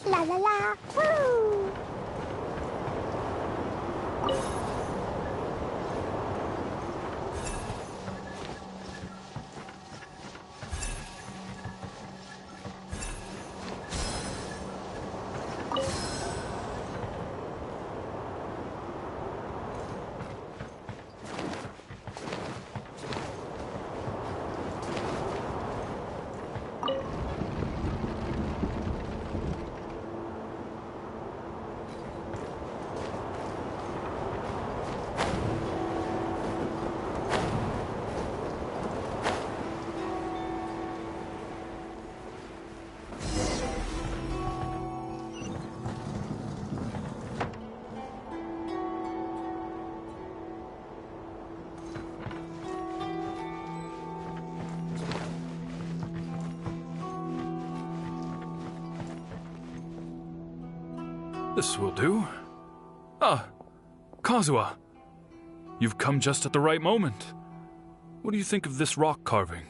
La la la. Woo! This will do. Ah, Kazuha. You've come just at the right moment. What do you think of this rock carving?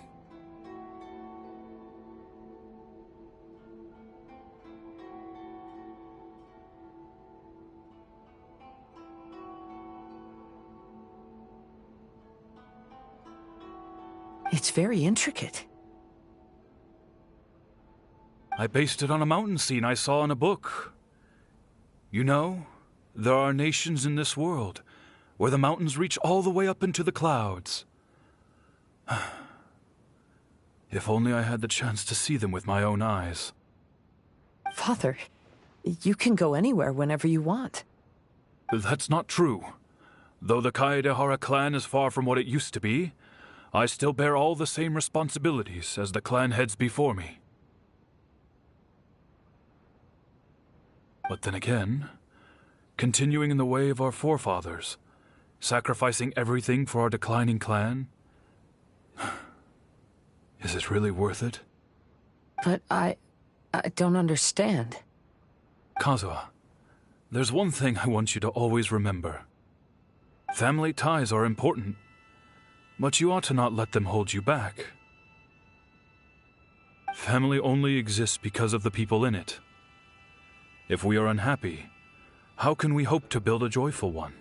It's very intricate. I based it on a mountain scene I saw in a book. You know, there are nations in this world where the mountains reach all the way up into the clouds. If only I had the chance to see them with my own eyes. Father, you can go anywhere whenever you want. That's not true. Though the Kaedehara clan is far from what it used to be, I still bear all the same responsibilities as the clan heads before me. But then again, continuing in the way of our forefathers, sacrificing everything for our declining clan, is it really worth it? But I don't understand. Kazuha, there's one thing I want you to always remember. Family ties are important, but you ought to not let them hold you back. Family only exists because of the people in it. If we are unhappy, how can we hope to build a joyful one?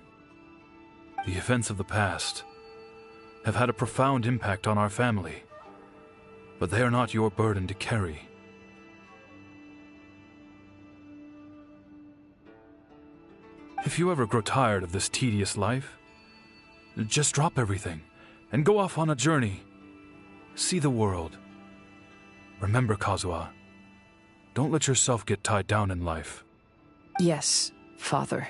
The events of the past have had a profound impact on our family, but they are not your burden to carry. If you ever grow tired of this tedious life, just drop everything and go off on a journey. See the world. Remember, Kazuha, don't let yourself get tied down in life. Yes, Father.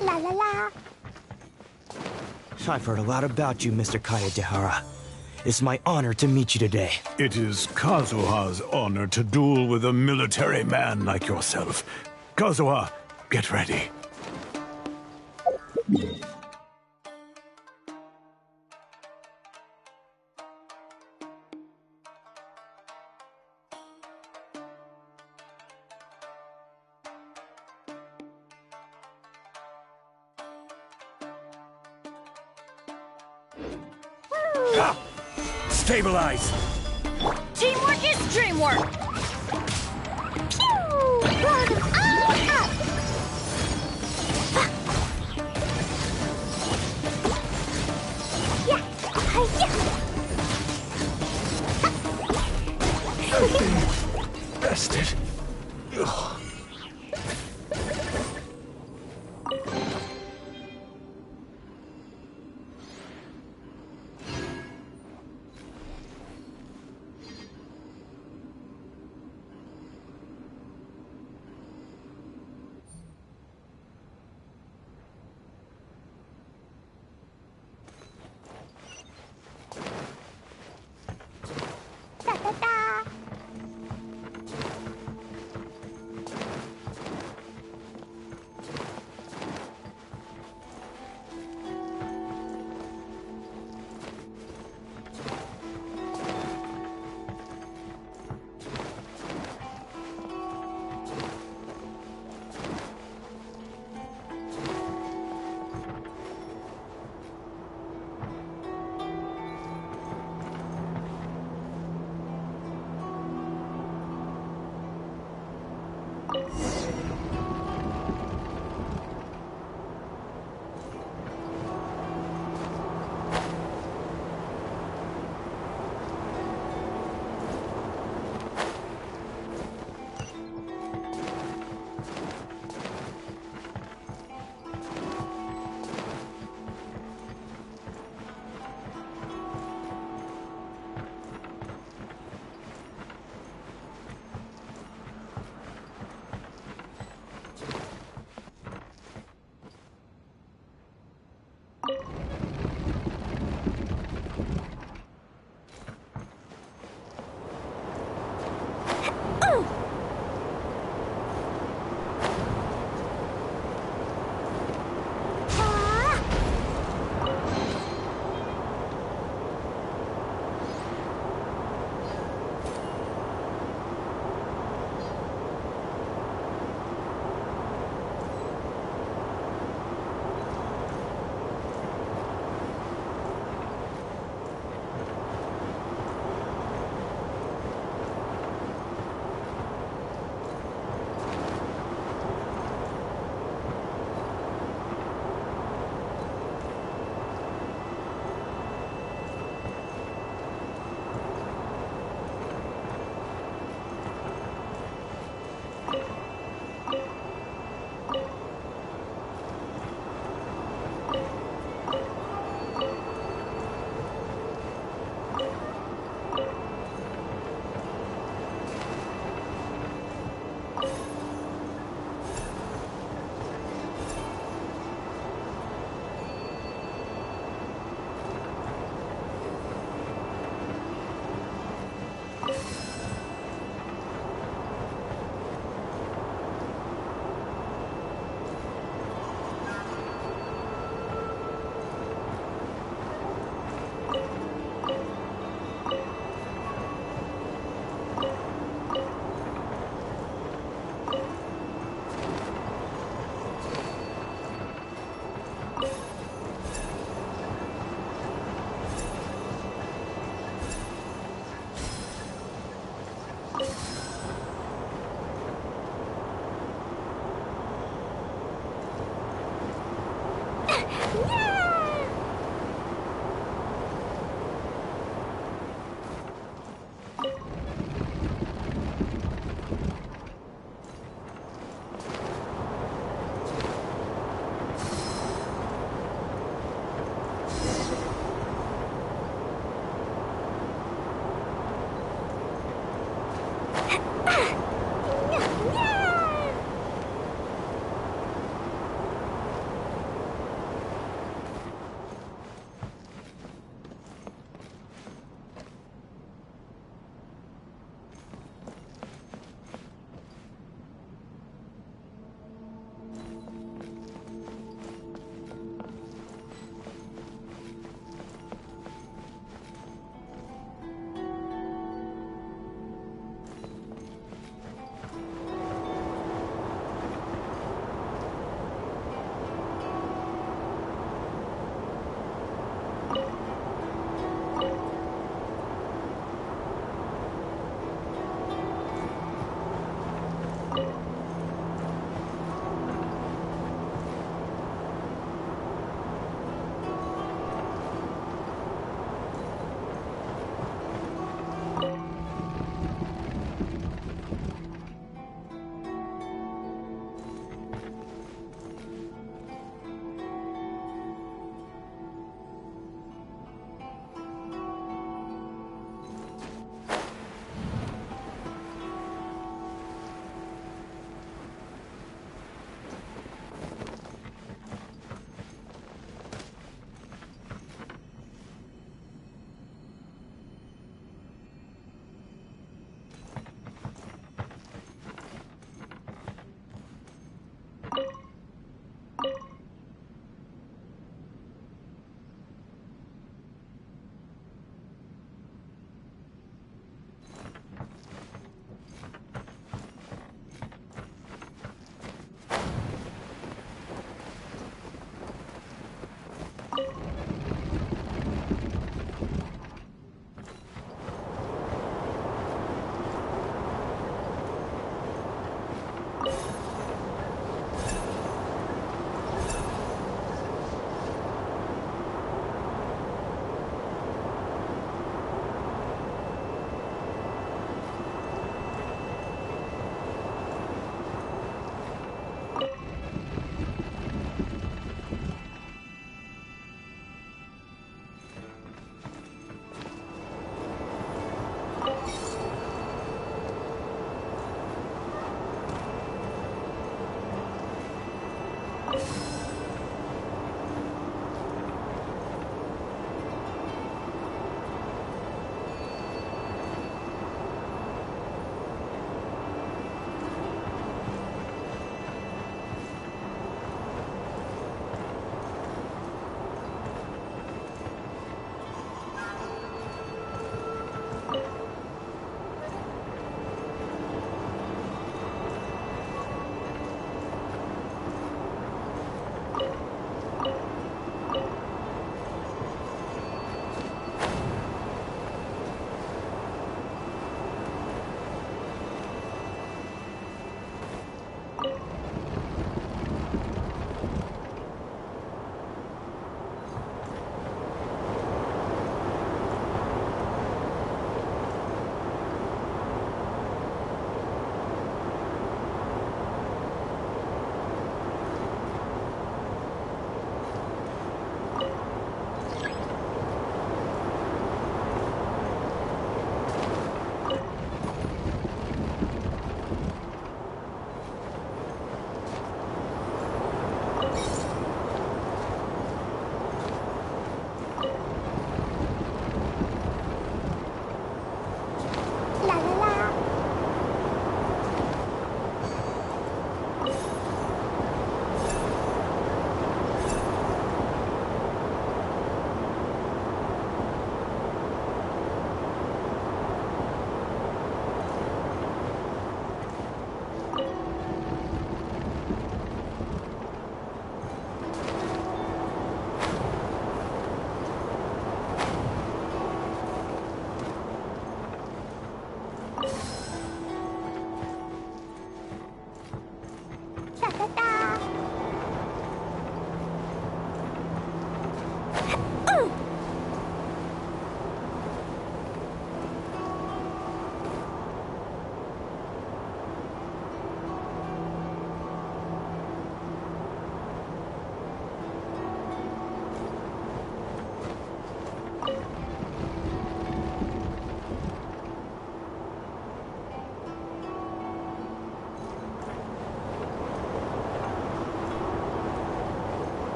La la la. I've heard a lot about you, Mr. Kayadehara. It's my honor to meet you today. It is Kazuha's honor to duel with a military man like yourself. Kazuha, get ready. Stabilize! Teamwork is dreamwork! Pew! Blow them all up. Yeah. Yeah. Bested.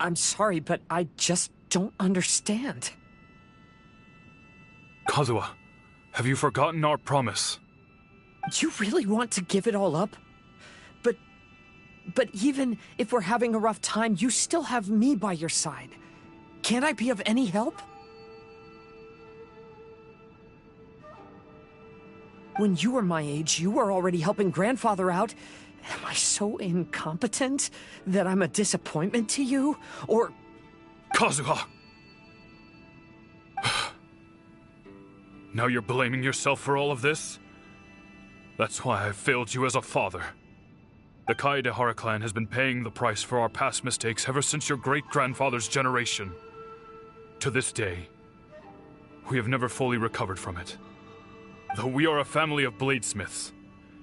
I'm sorry, but I just don't understand. Kazuha, have you forgotten our promise? You really want to give it all up? But even if we're having a rough time, you still have me by your side. Can't I be of any help? When you were my age, you were already helping Grandfather out. Am I so incompetent that I'm a disappointment to you? Or... Kazuha! Now you're blaming yourself for all of this? That's why I failed you as a father. The Kaedehara clan has been paying the price for our past mistakes ever since your great-grandfather's generation. To this day, we have never fully recovered from it. Though we are a family of bladesmiths,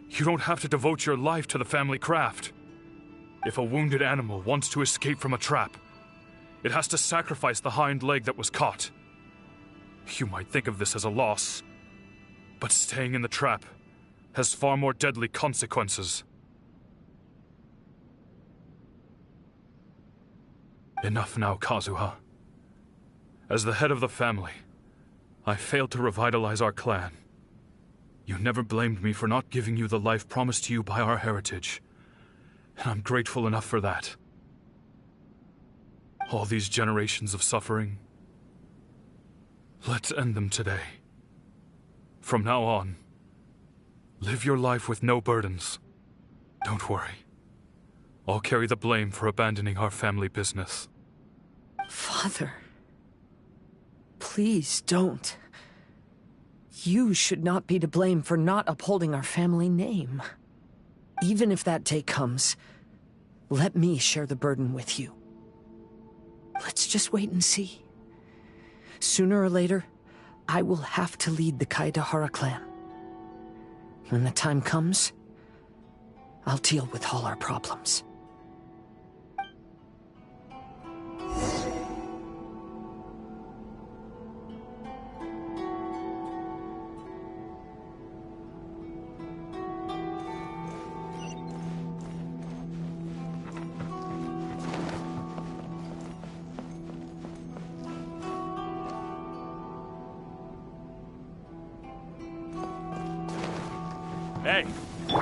you don't have to devote your life to the family craft. If a wounded animal wants to escape from a trap, it has to sacrifice the hind leg that was caught. You might think of this as a loss, but staying in the trap has far more deadly consequences. Enough now, Kazuha. As the head of the family, I failed to revitalize our clan. You never blamed me for not giving you the life promised to you by our heritage, and I'm grateful enough for that. All these generations of suffering, let's end them today. From now on, live your life with no burdens. Don't worry. I'll carry the blame for abandoning our family business. Father, please don't. You should not be to blame for not upholding our family name. Even if that day comes, let me share the burden with you. Let's just wait and see. Sooner or later, I will have to lead the Kaedehara clan. When the time comes, I'll deal with all our problems. Hey,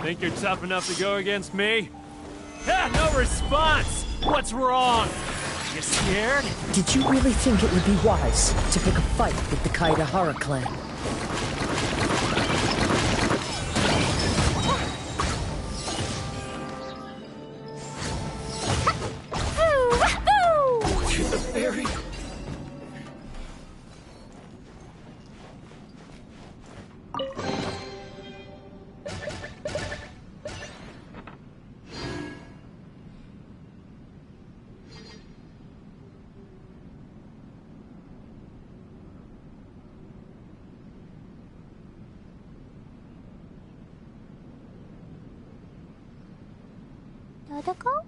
think you're tough enough to go against me? Ah, no response! What's wrong? You scared? Did you really think it would be wise to pick a fight with the Kaedehara clan? To the very... Dodoko?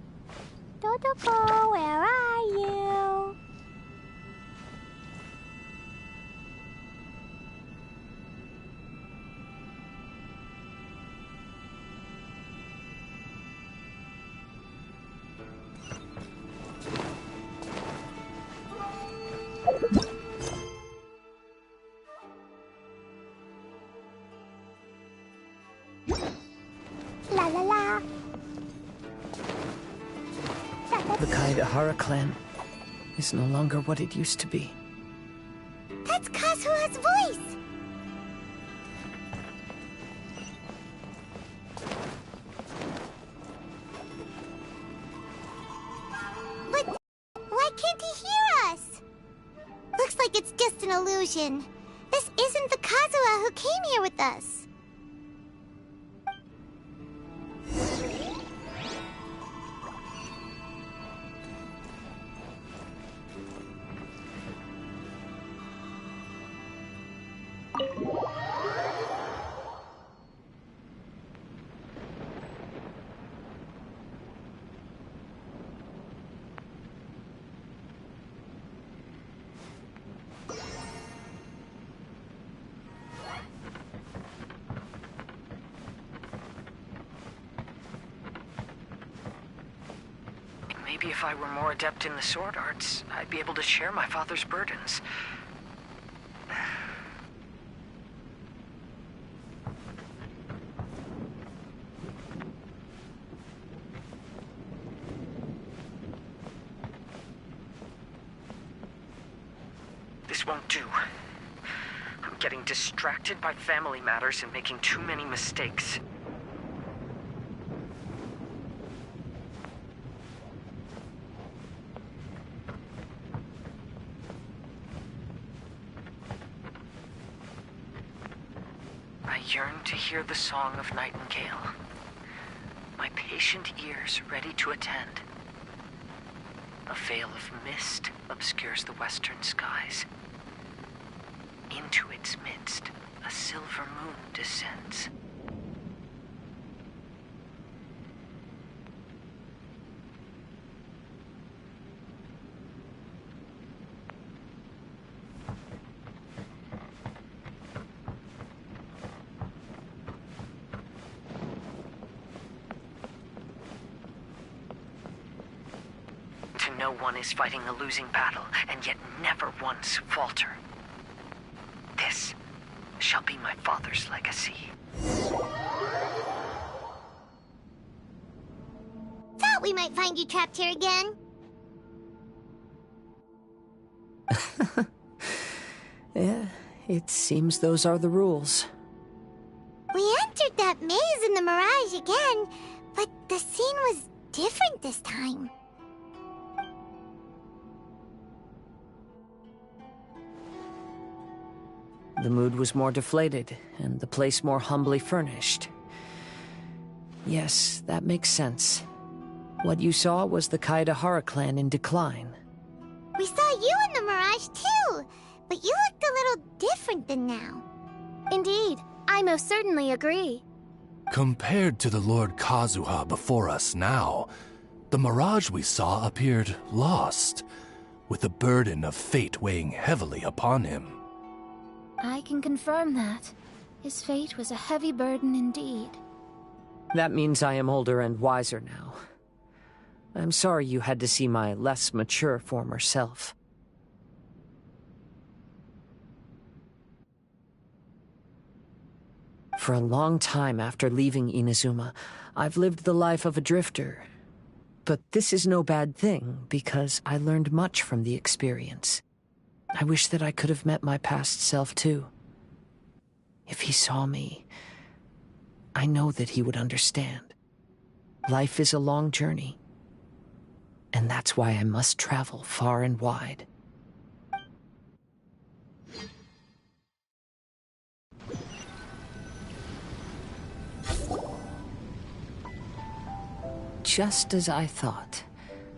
Dodoko, where are you? La la la. The Kaedahara clan is no longer what it used to be. That's Kazuha's voice! But why can't he hear us? Looks like it's just an illusion. This isn't the Kazuha who came here with us. Maybe if I were more adept in the sword arts, I'd be able to share my father's burdens. This won't do. I'm getting distracted by family matters and making too many mistakes. I yearn to hear the song of nightingale, my patient ears ready to attend. A veil of mist obscures the western skies. Into its midst, a silver moon descends. No one is fighting a losing battle, and yet never once falter. This shall be my father's legacy. Thought we might find you trapped here again. Yeah, it seems those are the rules. We entered that maze in the Mirage again, but the scene was different this time. The mood was more deflated, and the place more humbly furnished. Yes, that makes sense. What you saw was the Kaedahara clan in decline. We saw you in the Mirage too, but you looked a little different than now. Indeed, I most certainly agree. Compared to the Lord Kazuha before us now, the mirage we saw appeared lost, with the burden of fate weighing heavily upon him. I can confirm that. His fate was a heavy burden indeed. That means I am older and wiser now. I'm sorry you had to see my less mature former self. For a long time after leaving Inazuma, I've lived the life of a drifter. But this is no bad thing, because I learned much from the experience. I wish that I could have met my past self too. If he saw me, I know that he would understand. Life is a long journey, and that's why I must travel far and wide. Just as I thought,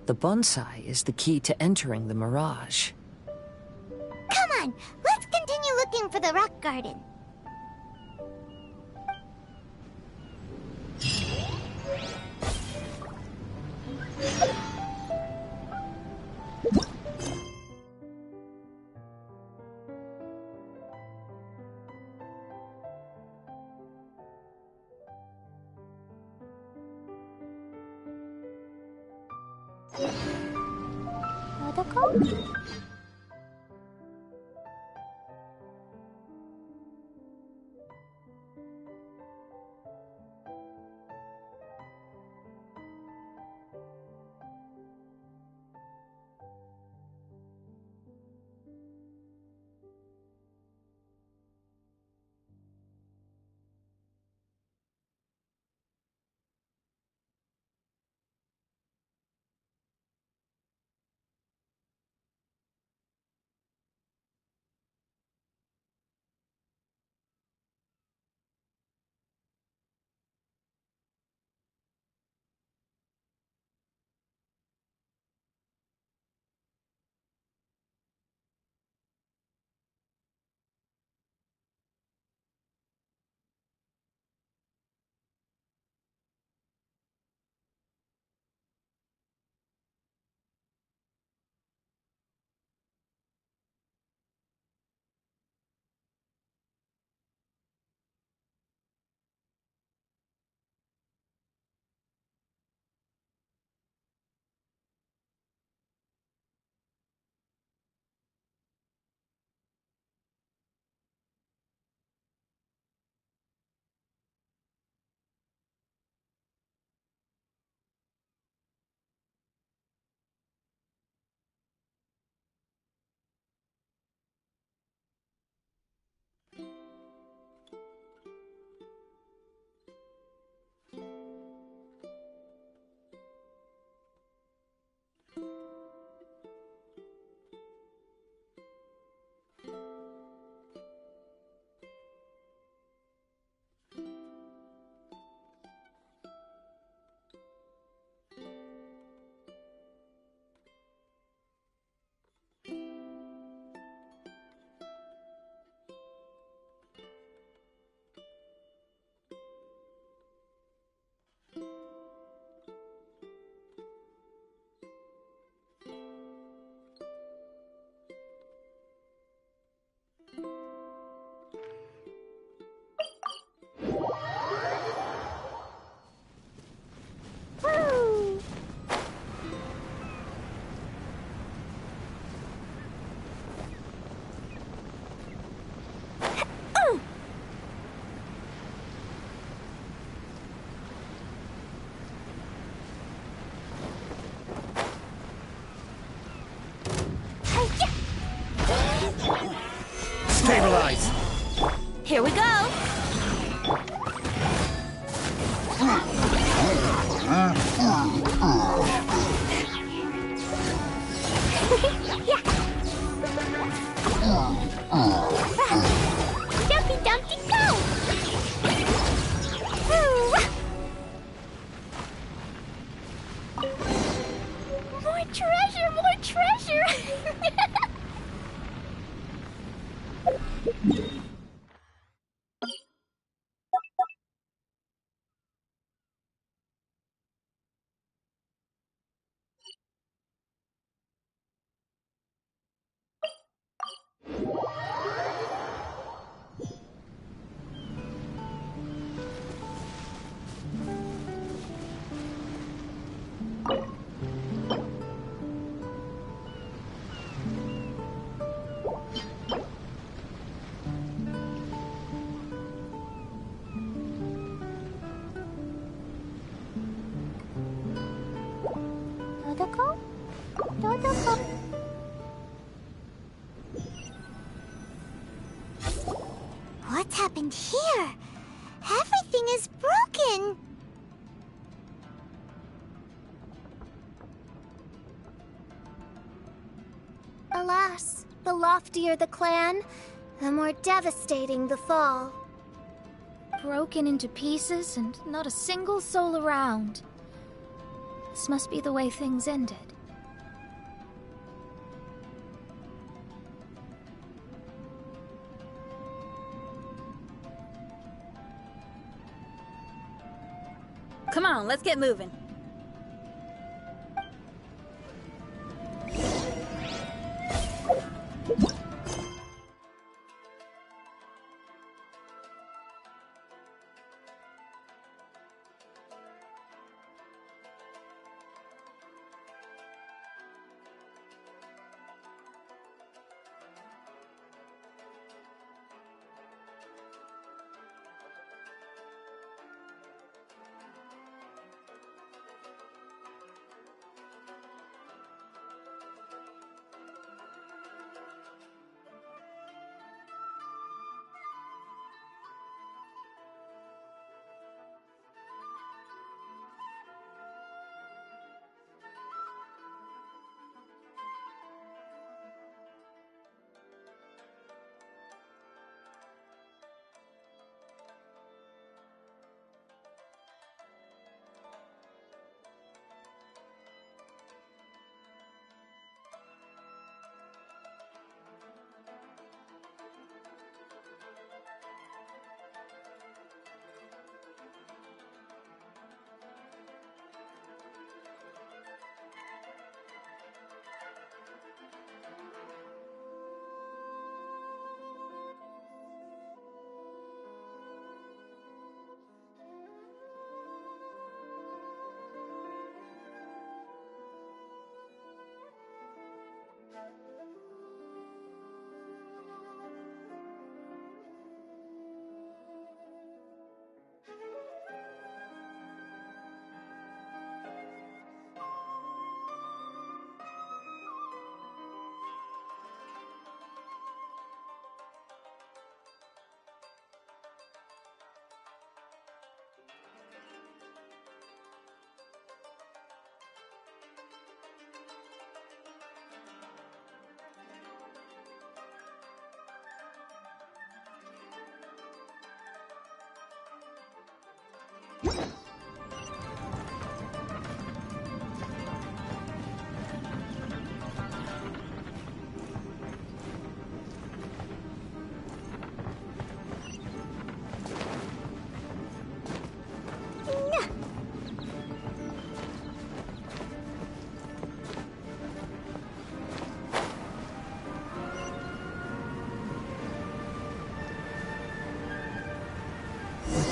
the bonsai is the key to entering the Mirage. Come on, let's continue looking for the rock garden. And here, everything is broken. Alas, the loftier the clan, the more devastating the fall. Broken into pieces and not a single soul around. This must be the way things ended. Come on, let's get moving.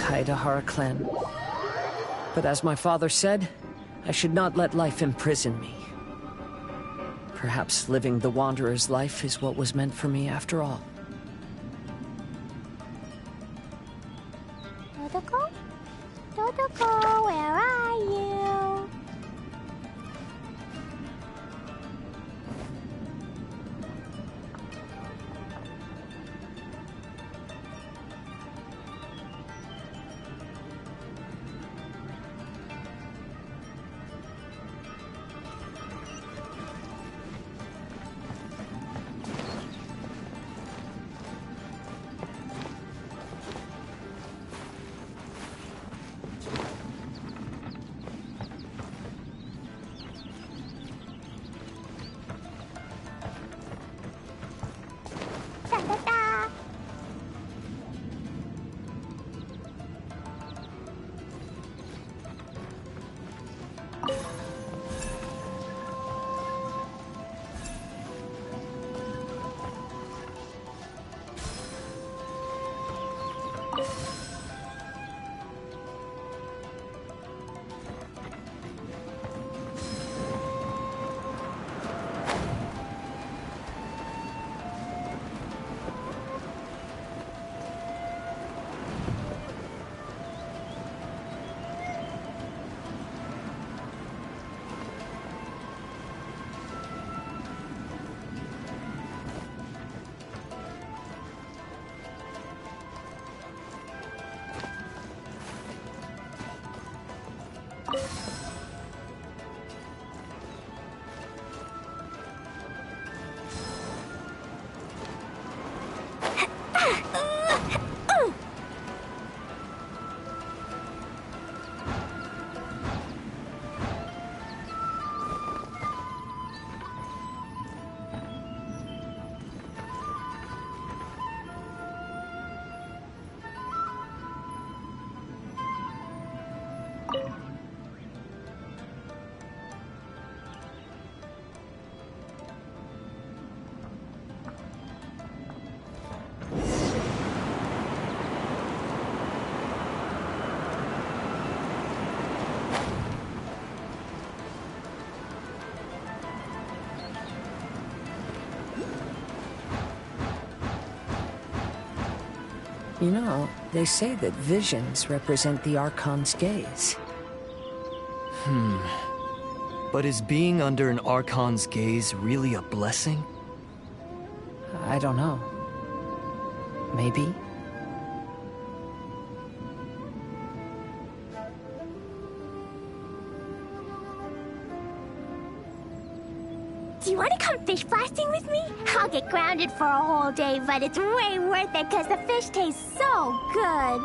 Kaedahara clan. But as my father said, I should not let life imprison me. Perhaps living the Wanderer's life is what was meant for me after all. Dodoko? Dodoko, where are you? You know, they say that visions represent the Archon's gaze. But is being under an Archon's gaze really a blessing? I don't know. Maybe? Do you want to come fish blasting with me? I'll get grounded for a whole day, but it's way worth it because the fish taste so good.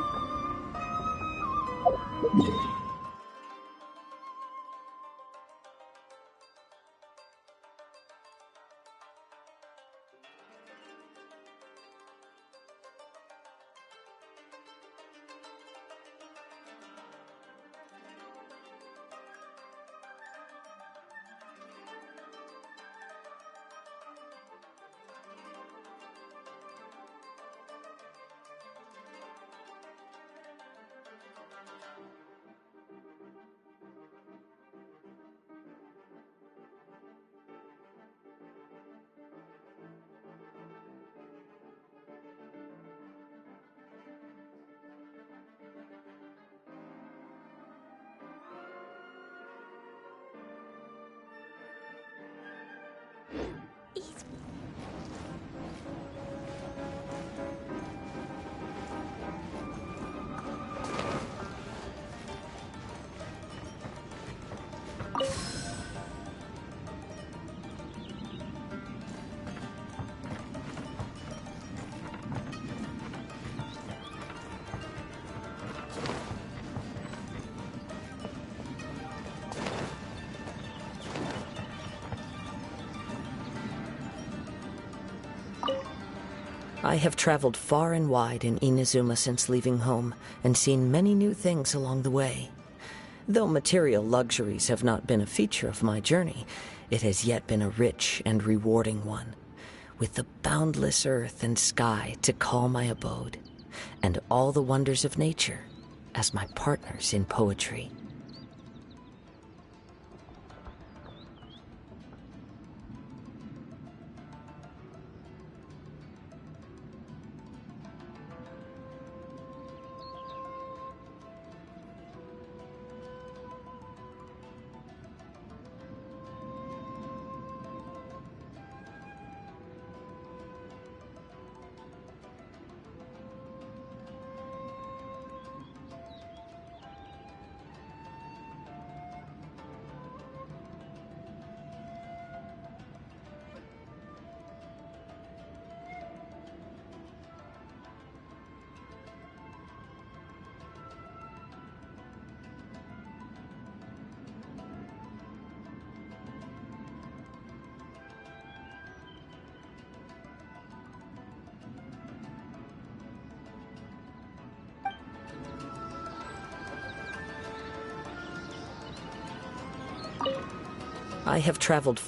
I have traveled far and wide in Inazuma since leaving home, and seen many new things along the way. Though material luxuries have not been a feature of my journey, it has yet been a rich and rewarding one, with the boundless earth and sky to call my abode, and all the wonders of nature as my partners in poetry. I have traveled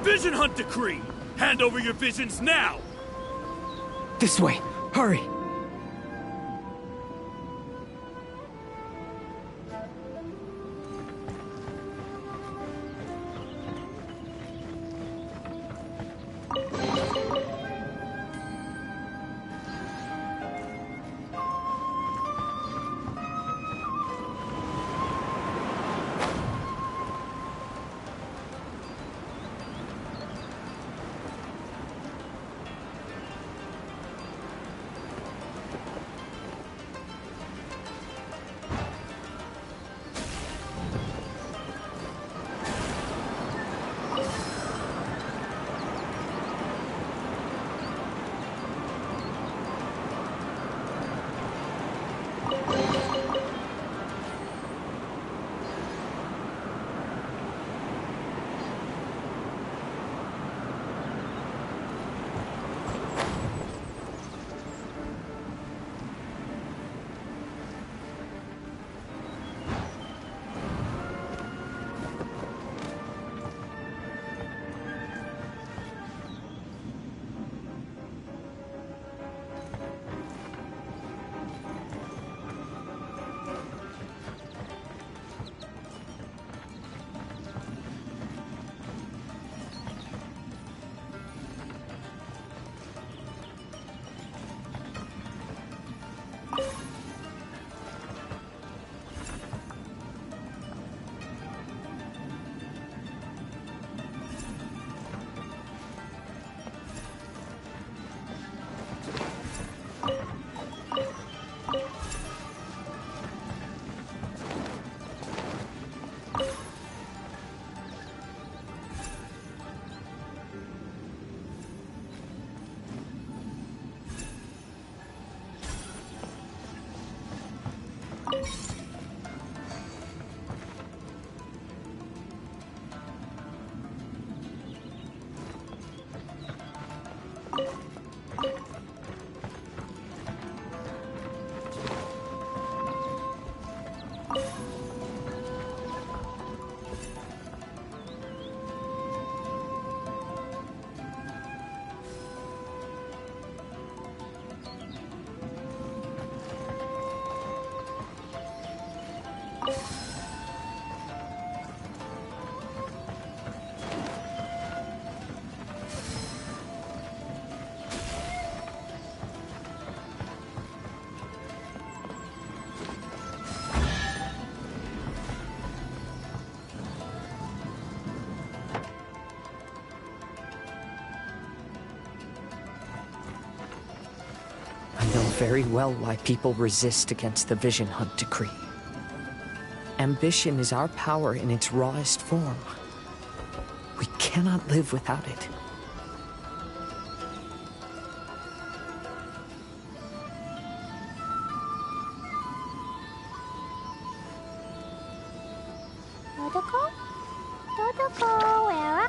Vision Hunt Decree! Hand over your visions now! This way! Hurry! very well why people resist against the Vision Hunt decree. Ambition is our power in its rawest form. We cannot live without it. Dodoko? Dodoko, where are...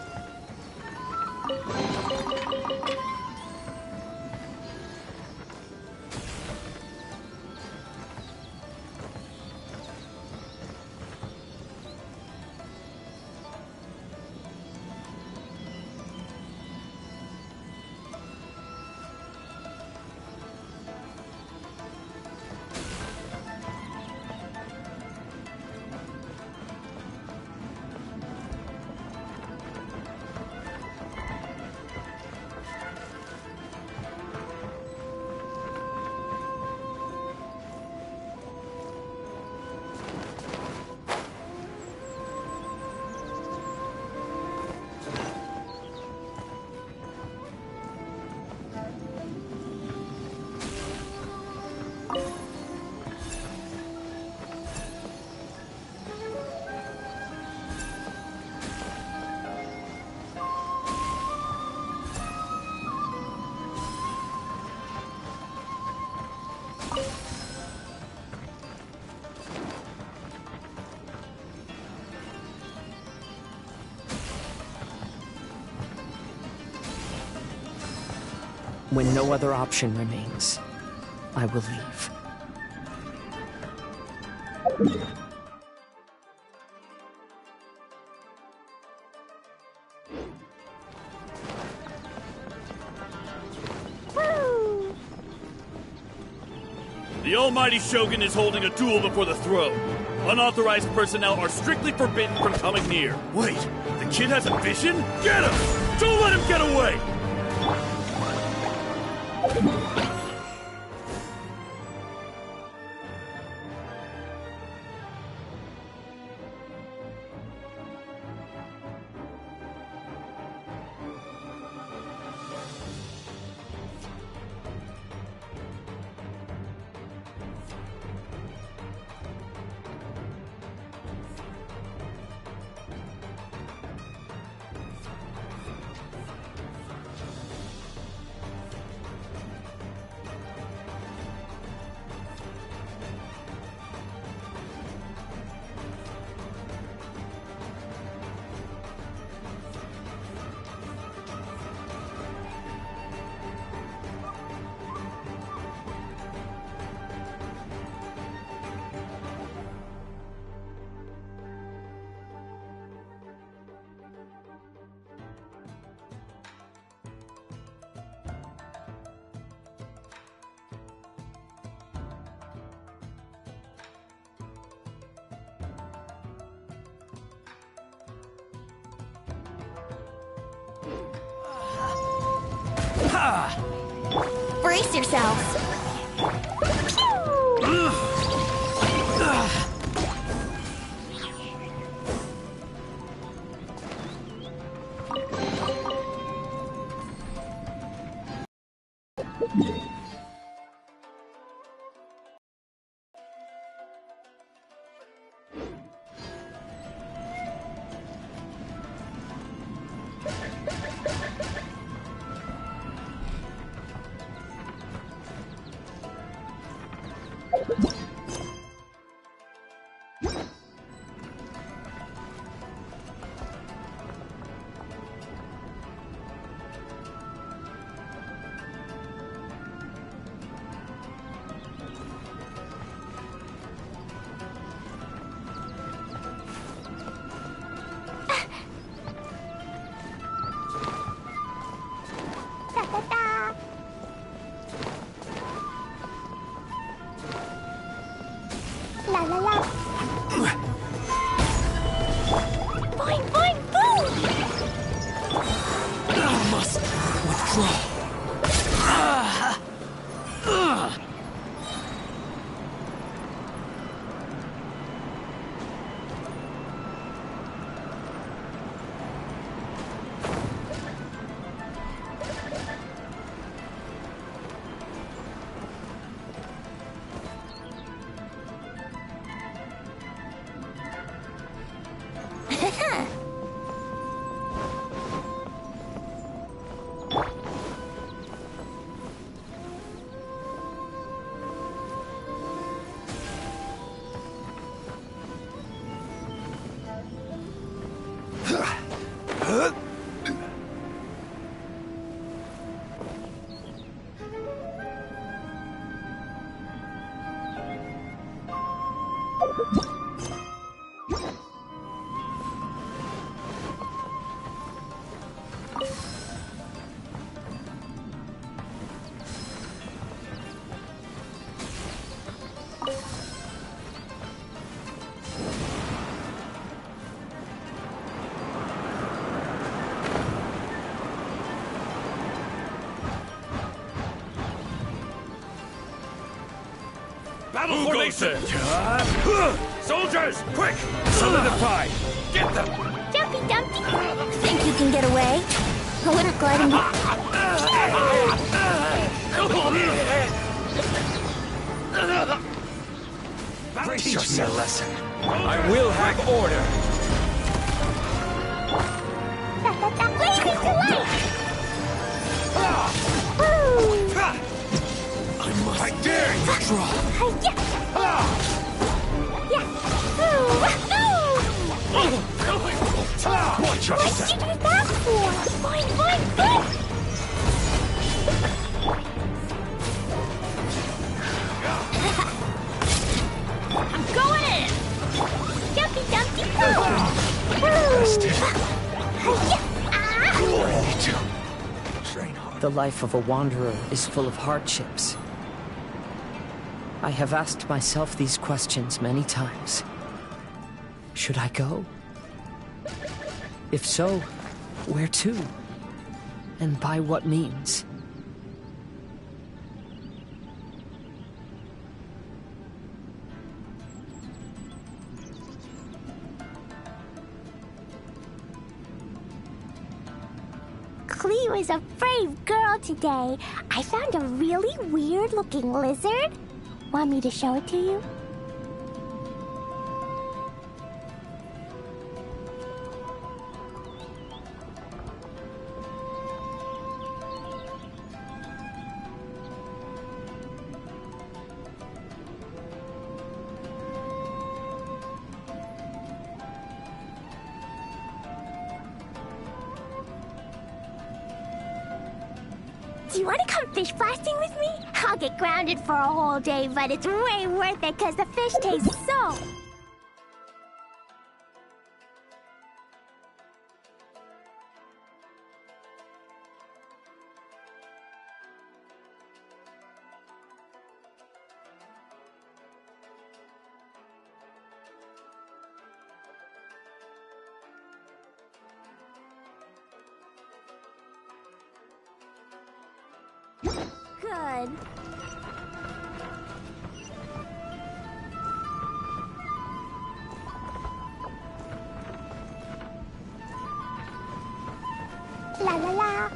When no other option remains, I will leave. The Almighty Shogun is holding a duel before the throne. Unauthorized personnel are strictly forbidden from coming near. Wait, the kid has a vision? Get him! Don't let him get away! Brace yourselves. La la la. Boing, boing, boom! I must withdraw. Battle formation! Soldiers, quick! Solidify! Get them! Dumpty Dumpty! Think you can get away? I wouldn't let him Teach me a lesson. I will have order. Blazing to life! I dare you, draw. Watch your What'd you do that for? Fine, fine, fine! I'm going in! Jumpy, Dumpty, go! The life of a wanderer is full of hardships. I have asked myself these questions many times. Should I go? If so, where to? And by what means? Clea was a brave girl today. I found a really weird-looking lizard. Want me to show it to you? Do you want to come fish blasting with me? I'll get grounded for a whole day, but it's way worth it because the fish tastes so... Good. La la la.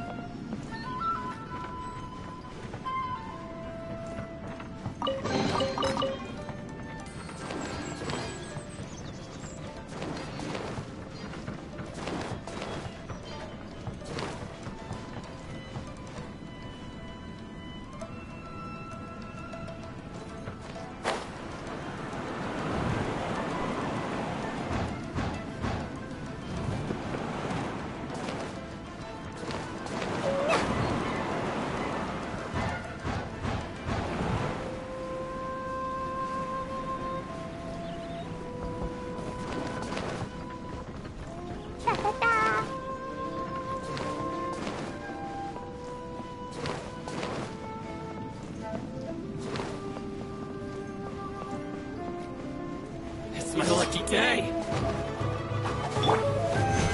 It's my lucky day.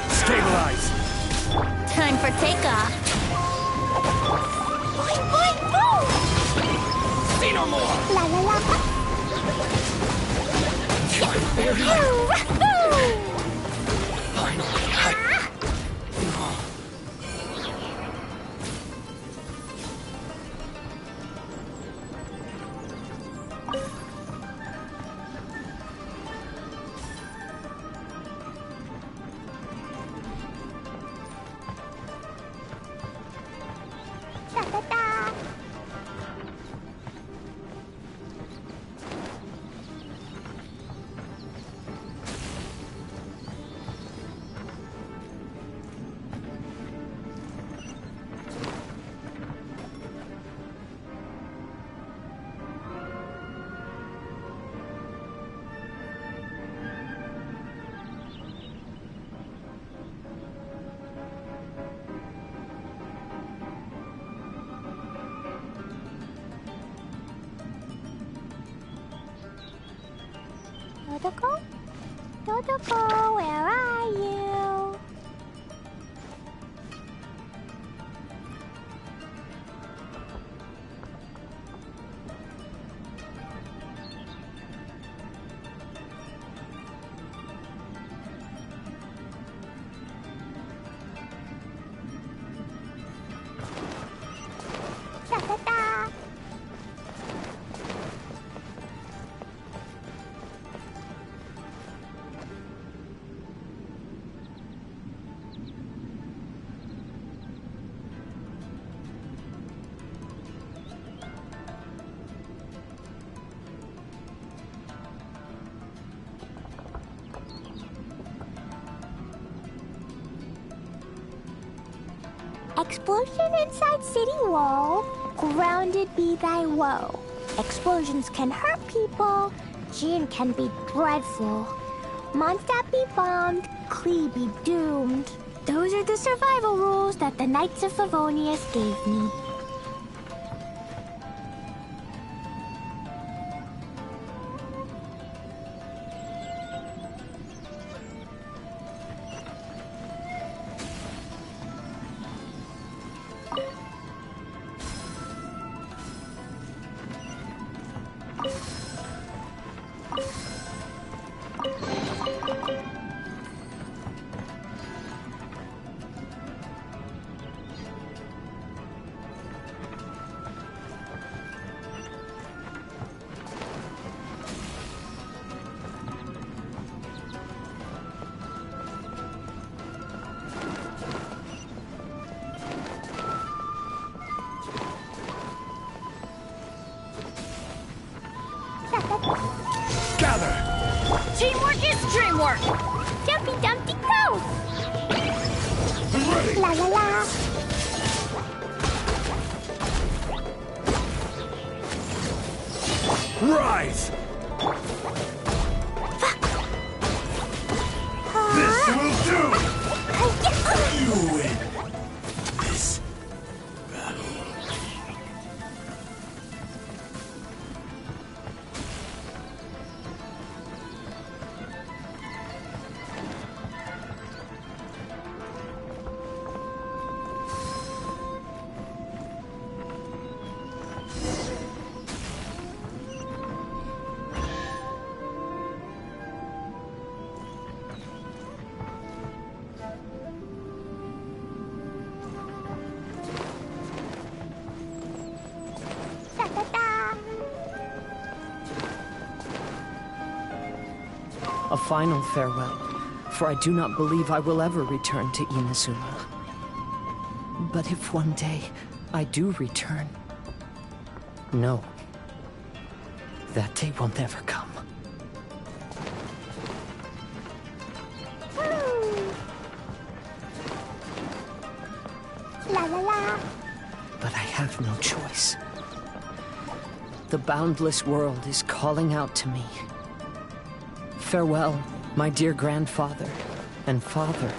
Stabilize! Time for takeoff. Boing, boing, boom! See no more! La la la. Finally, Dodoko? Dodoko, where are you? Explosion inside city wall, grounded be thy woe. Explosions can hurt people, Jin can be dreadful. Mondstadt be bombed, Klee be doomed. Those are the survival rules that the Knights of Favonius gave me. Teamwork is dreamwork! Dumpty Dumpty go! La la la! Rise! This will do! You win this battle. A final farewell, for I do not believe I will ever return to Inazuma. But if one day I do return, no, that day will never come. La la la! But I have no choice. The boundless world is calling out to me. Farewell, my dear grandfather and father.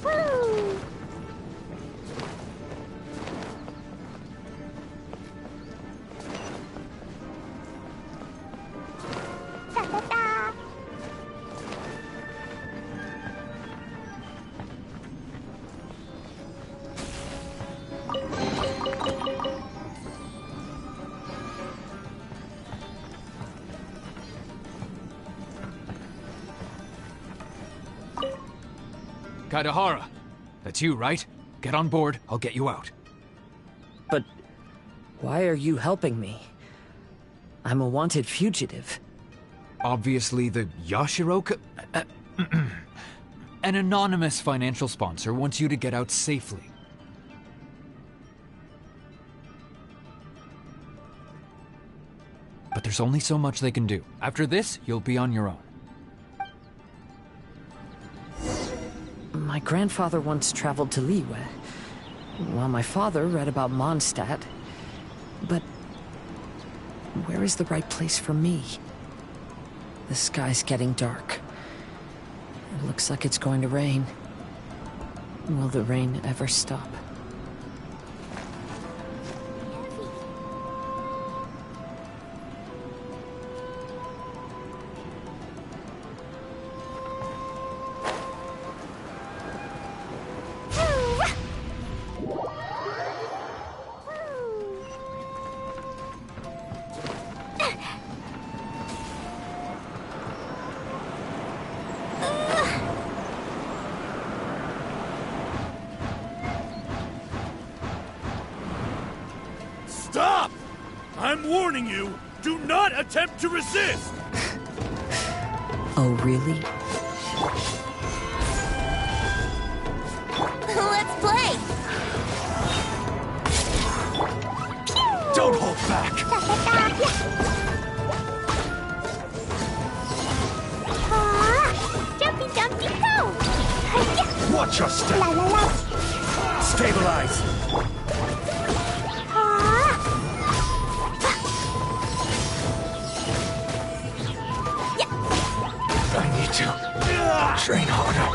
Woo! Da da da! Kaidahara, that's you, right? Get on board, I'll get you out. But why are you helping me? I'm a wanted fugitive. Obviously the Yashiro... An anonymous financial sponsor wants you to get out safely. But there's only so much they can do. After this, you'll be on your own. My grandfather once traveled to Liyue, while my father read about Mondstadt. But where is the right place for me? The sky's getting dark. It looks like it's going to rain. Will the rain ever stop? Stop! I'm warning you, do not attempt to resist! Oh, really? Let's play! Don't hold back! Watch your step! La la la! Stabilize! I need to train harder.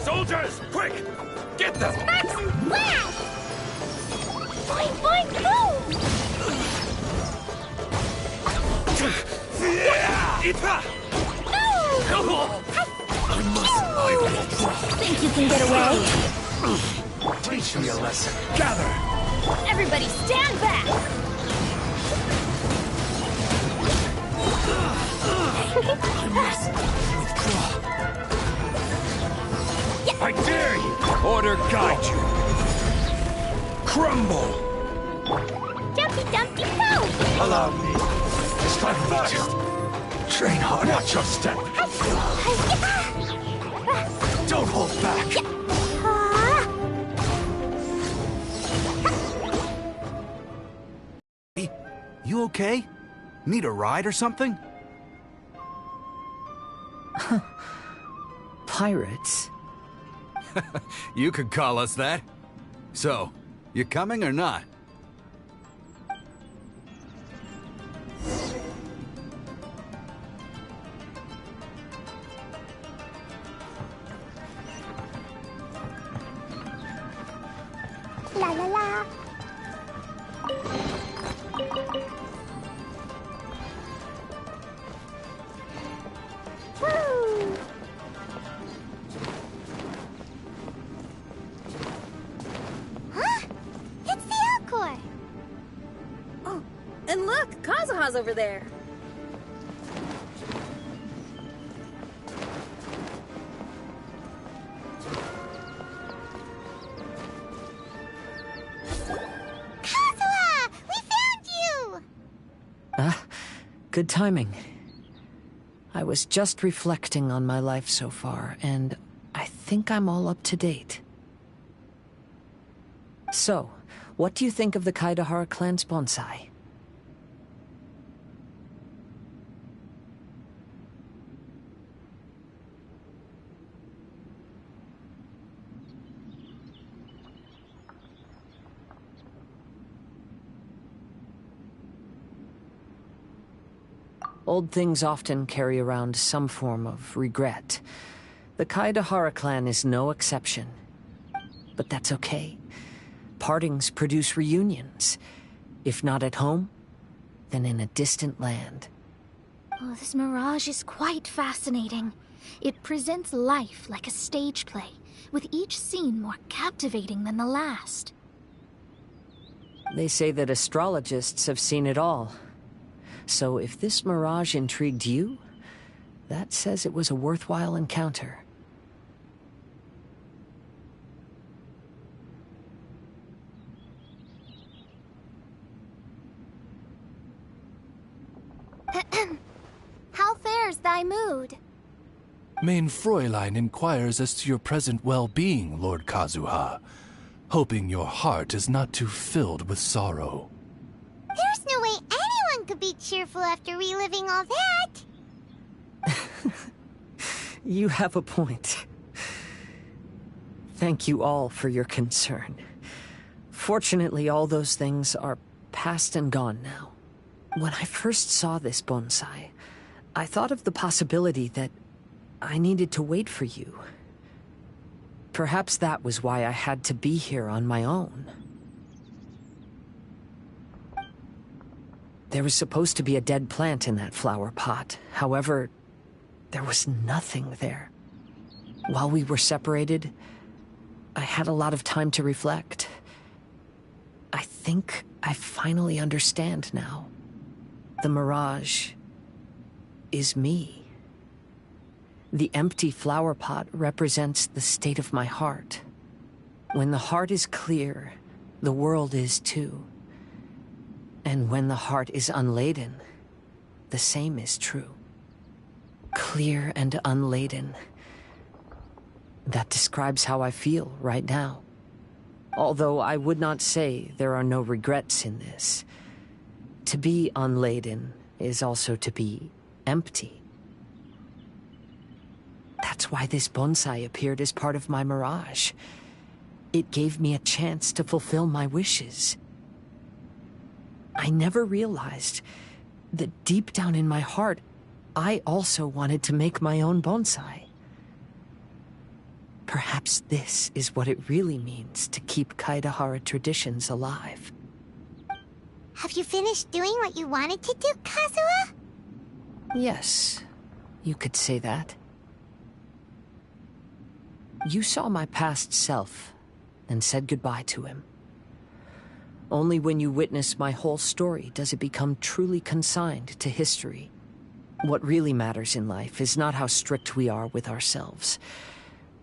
Soldiers, quick! Get them! Sparks and flash! Boing, boing, boom! I will draw. Think you can get away? Teach me a lesson. Gather! Everybody stand back! I must withdraw. I dare you! Order guide you! Crumble! Jumpy Dumpty Poo! Allow me. It's time for me to train hard. Watch your step. Don't hold back. You okay? Need a ride or something? Pirates? You could call us that. So, you coming or not? La la la! Woo! Huh? It's the Alcor! Oh, and look, Kazuha's over there. Kazuha! We found you! Good timing. I was just reflecting on my life so far, and I think I'm all up to date. So, what do you think of the Kaidahara clan's bonsai? Old things often carry around some form of regret. The Kaidahara clan is no exception. But that's okay. Partings produce reunions. If not at home, then in a distant land. Oh, this mirage is quite fascinating. It presents life like a stage play, with each scene more captivating than the last. They say that astrologists have seen it all. So if this mirage intrigued you, that says it was a worthwhile encounter. How fares thy mood? Main Fräulein inquires as to your present well-being, Lord Kazuha, hoping your heart is not too filled with sorrow. There's no way anyone could be cheerful after reliving all that! You have a point. Thank you all for your concern. Fortunately, all those things are past and gone now. When I first saw this bonsai, I thought of the possibility that I needed to wait for you. Perhaps that was why I had to be here on my own. There was supposed to be a dead plant in that flower pot. However, there was nothing there. While we were separated, I had a lot of time to reflect. I think I finally understand now. The mirage is me. The empty flower pot represents the state of my heart. When the heart is clear, the world is too. And when the heart is unladen, the same is true. Clear and unladen. That describes how I feel right now. Although I would not say there are no regrets in this. To be unladen is also to be empty. That's why this bonsai appeared as part of my mirage. It gave me a chance to fulfill my wishes. I never realized that deep down in my heart, I also wanted to make my own bonsai. Perhaps this is what it really means to keep Kaedahara traditions alive. Have you finished doing what you wanted to do, Kazuha? Yes, you could say that. You saw my past self and said goodbye to him. Only when you witness my whole story does it become truly consigned to history. What really matters in life is not how strict we are with ourselves,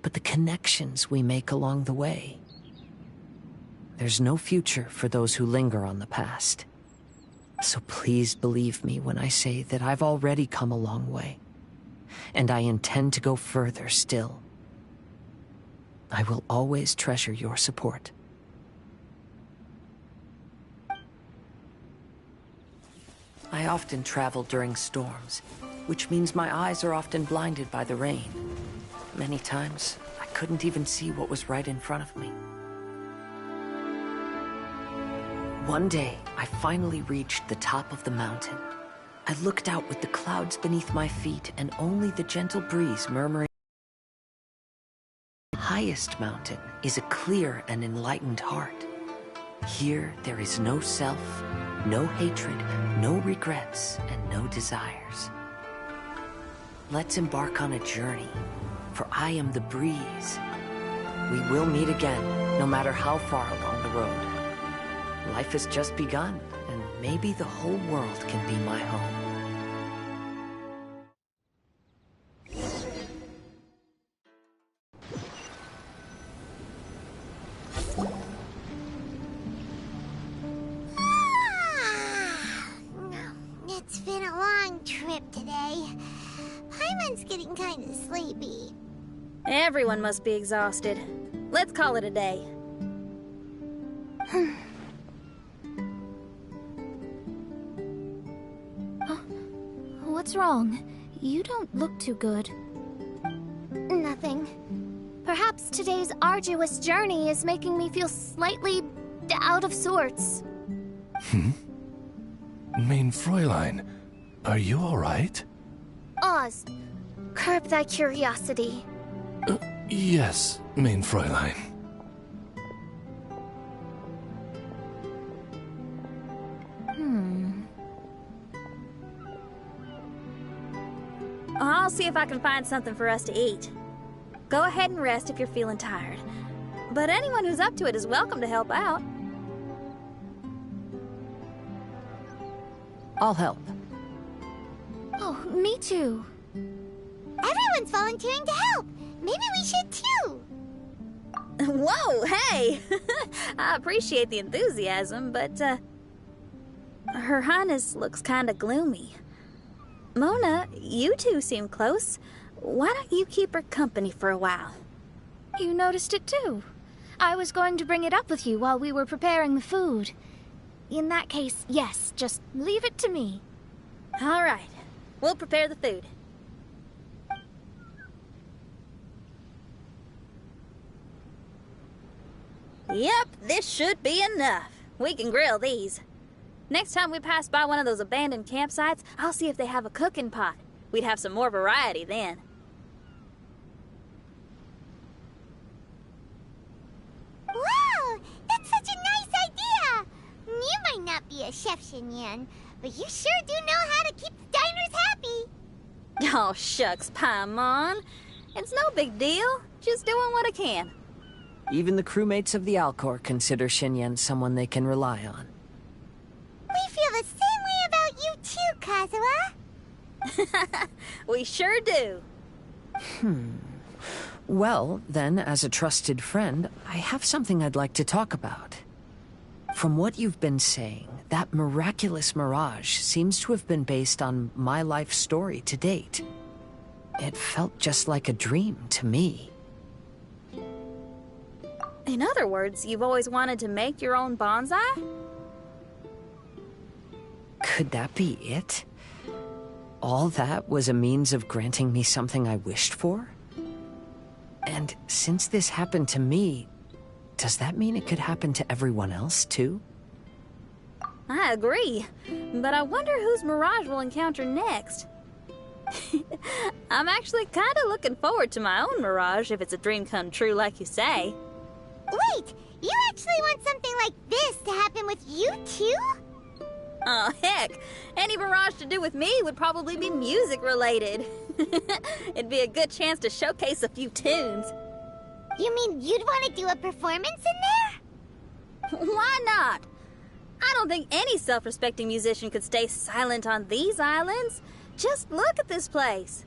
but the connections we make along the way. There's no future for those who linger on the past. So please believe me when I say that I've already come a long way, and I intend to go further still. I will always treasure your support. I often travel during storms, which means my eyes are often blinded by the rain. Many times, I couldn't even see what was right in front of me. One day, I finally reached the top of the mountain. I looked out with the clouds beneath my feet and only the gentle breeze murmuring. The highest mountain is a clear and enlightened heart. Here, there is no self, no hatred, no regrets, and no desires. Let's embark on a journey, for I am the breeze. We will meet again, no matter how far along the road. Life has just begun, and maybe the whole world can be my home. It's been a long trip today. Paimon's getting kind of sleepy. Everyone must be exhausted. Let's call it a day. What's wrong? You don't look too good. Nothing. Perhaps today's arduous journey is making me feel slightly out of sorts. Main Fräulein, are you all right? Oz, curb thy curiosity. Yes, Main Fräulein. I'll see if I can find something for us to eat. Go ahead and rest if you're feeling tired. But anyone who's up to it is welcome to help out. I'll help. Oh, me too. Everyone's volunteering to help. Maybe we should too. Whoa, hey! I appreciate the enthusiasm, but, Her Highness looks kinda gloomy. Mona, you two seem close. Why don't you keep her company for a while? You noticed it too. I was going to bring it up with you while we were preparing the food. In that case, yes, just leave it to me. All right. We'll prepare the food. Yep, this should be enough. We can grill these. Next time we pass by one of those abandoned campsites, I'll see if they have a cooking pot. We'd have some more variety then. Wow, that's such a nice idea. You might not be a chef, Xinyan, but you sure do know how to keep the diners happy. Oh, shucks, Paimon. It's no big deal. Just doing what I can. Even the crewmates of the Alcor consider Xinyan someone they can rely on. We feel the same way about you too, Kazuha. We sure do. Well, then, as a trusted friend, I have something I'd like to talk about. From what you've been saying, that miraculous mirage seems to have been based on my life story to date. It felt just like a dream to me. In other words, you've always wanted to make your own bonsai? Could that be it? All that was a means of granting me something I wished for? And since this happened to me, does that mean it could happen to everyone else, too? I agree, but I wonder whose Mirage we'll encounter next. I'm actually kind of looking forward to my own Mirage if it's a dream come true like you say. Wait, you actually want something like this to happen with you too? Oh, heck. Any Mirage to do with me would probably be music related. It'd be a good chance to showcase a few tunes. You mean you'd want to do a performance in there? Why not? I don't think any self-respecting musician could stay silent on these islands. Just look at this place.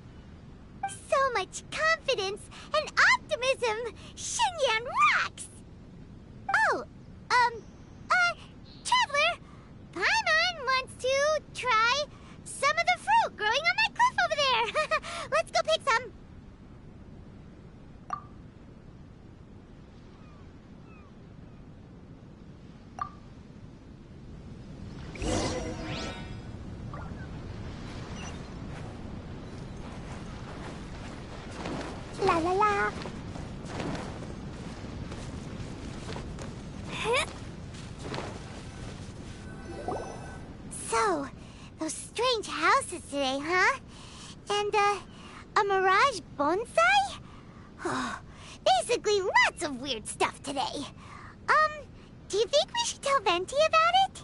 So much confidence and optimism. Xinyan rocks! Oh, Traveler, Paimon wants to try some of the fruit growing on that cliff over there. Let's go pick some. La la la. So, those strange houses today, huh? And, a Mirage bonsai? Oh, basically lots of weird stuff today. Do you think we should tell Venti about it?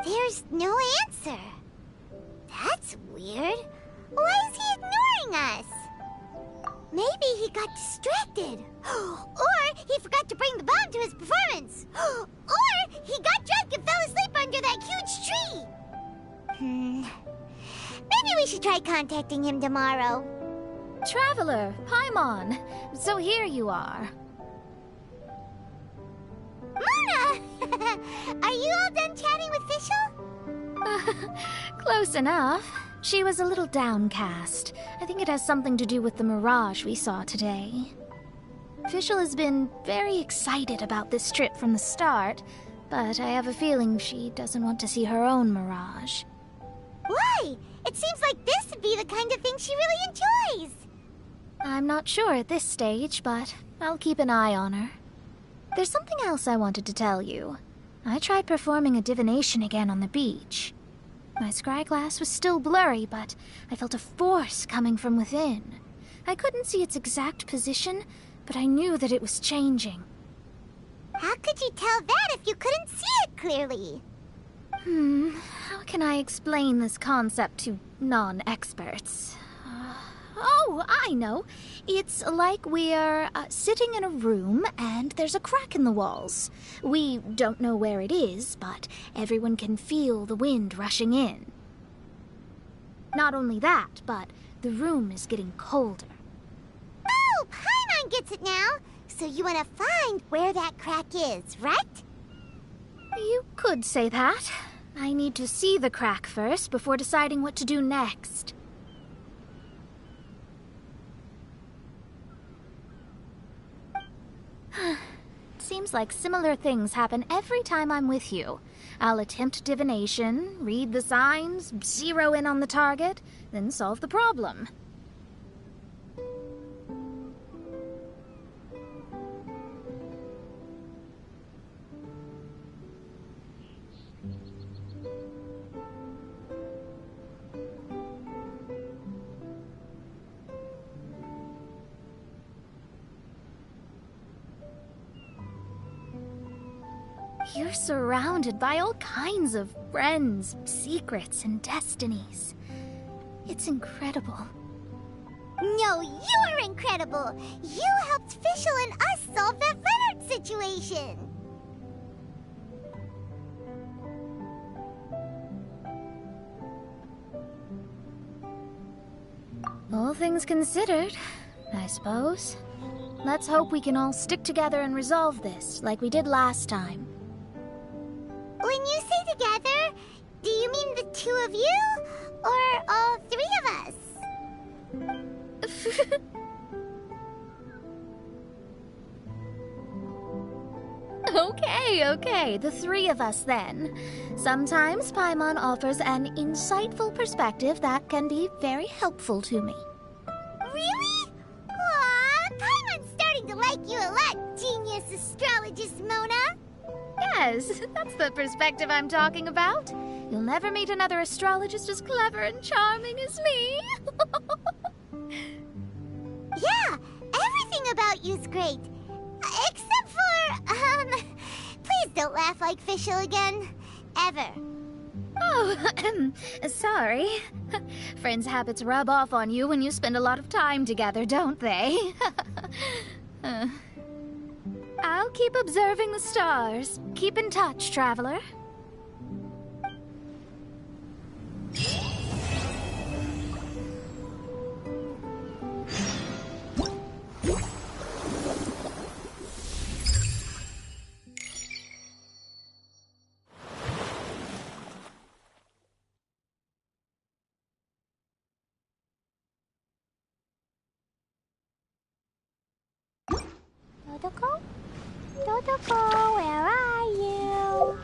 There's no answer. That's weird. Why is he ignoring us? Maybe he got distracted. Or he forgot to bring the bomb to his performance. Or he got drunk and fell asleep under that huge tree. Maybe we should try contacting him tomorrow. Traveler, Paimon. So here you are. Mona! Are you all done chatting with Fischl? Close enough. She was a little downcast. I think it has something to do with the Mirage we saw today. Fischl has been very excited about this trip from the start, but I have a feeling she doesn't want to see her own Mirage. Why? It seems like this would be the kind of thing she really enjoys. I'm not sure at this stage, but I'll keep an eye on her. There's something else I wanted to tell you. I tried performing a divination again on the beach. My scryglass was still blurry, but I felt a force coming from within. I couldn't see its exact position, but I knew that it was changing. How could you tell that if you couldn't see it clearly? How can I explain this concept to non-experts? Oh, I know. It's like we're sitting in a room and there's a crack in the walls. We don't know where it is, but everyone can feel the wind rushing in. Not only that, but the room is getting colder. Oh, Paimon gets it now. So you want to find where that crack is, right? You could say that. I need to see the crack first before deciding what to do next. Seems like similar things happen every time I'm with you. I'll attempt divination, read the signs, zero in on the target, then solve the problem. You're surrounded by all kinds of friends, secrets, and destinies. It's incredible. No, you're incredible! You helped Fischl and us solve that Leonard situation! All things considered, I suppose. Let's hope we can all stick together and resolve this, like we did last time. When you say together, do you mean the two of you? Or all three of us? Okay, the three of us then. Sometimes Paimon offers an insightful perspective that can be very helpful to me. Really? Aw, Paimon's starting to like you a lot, genius astrologist Mona. Yes, that's the perspective I'm talking about. You'll never meet another astrologist as clever and charming as me. Yeah, everything about you's great. Except for, please don't laugh like Fischl again. Ever. Oh, sorry. Friends' habits rub off on you when you spend a lot of time together, don't they? I'll keep observing the stars. Keep in touch, traveler. Dodoko? Dodoko, where are you?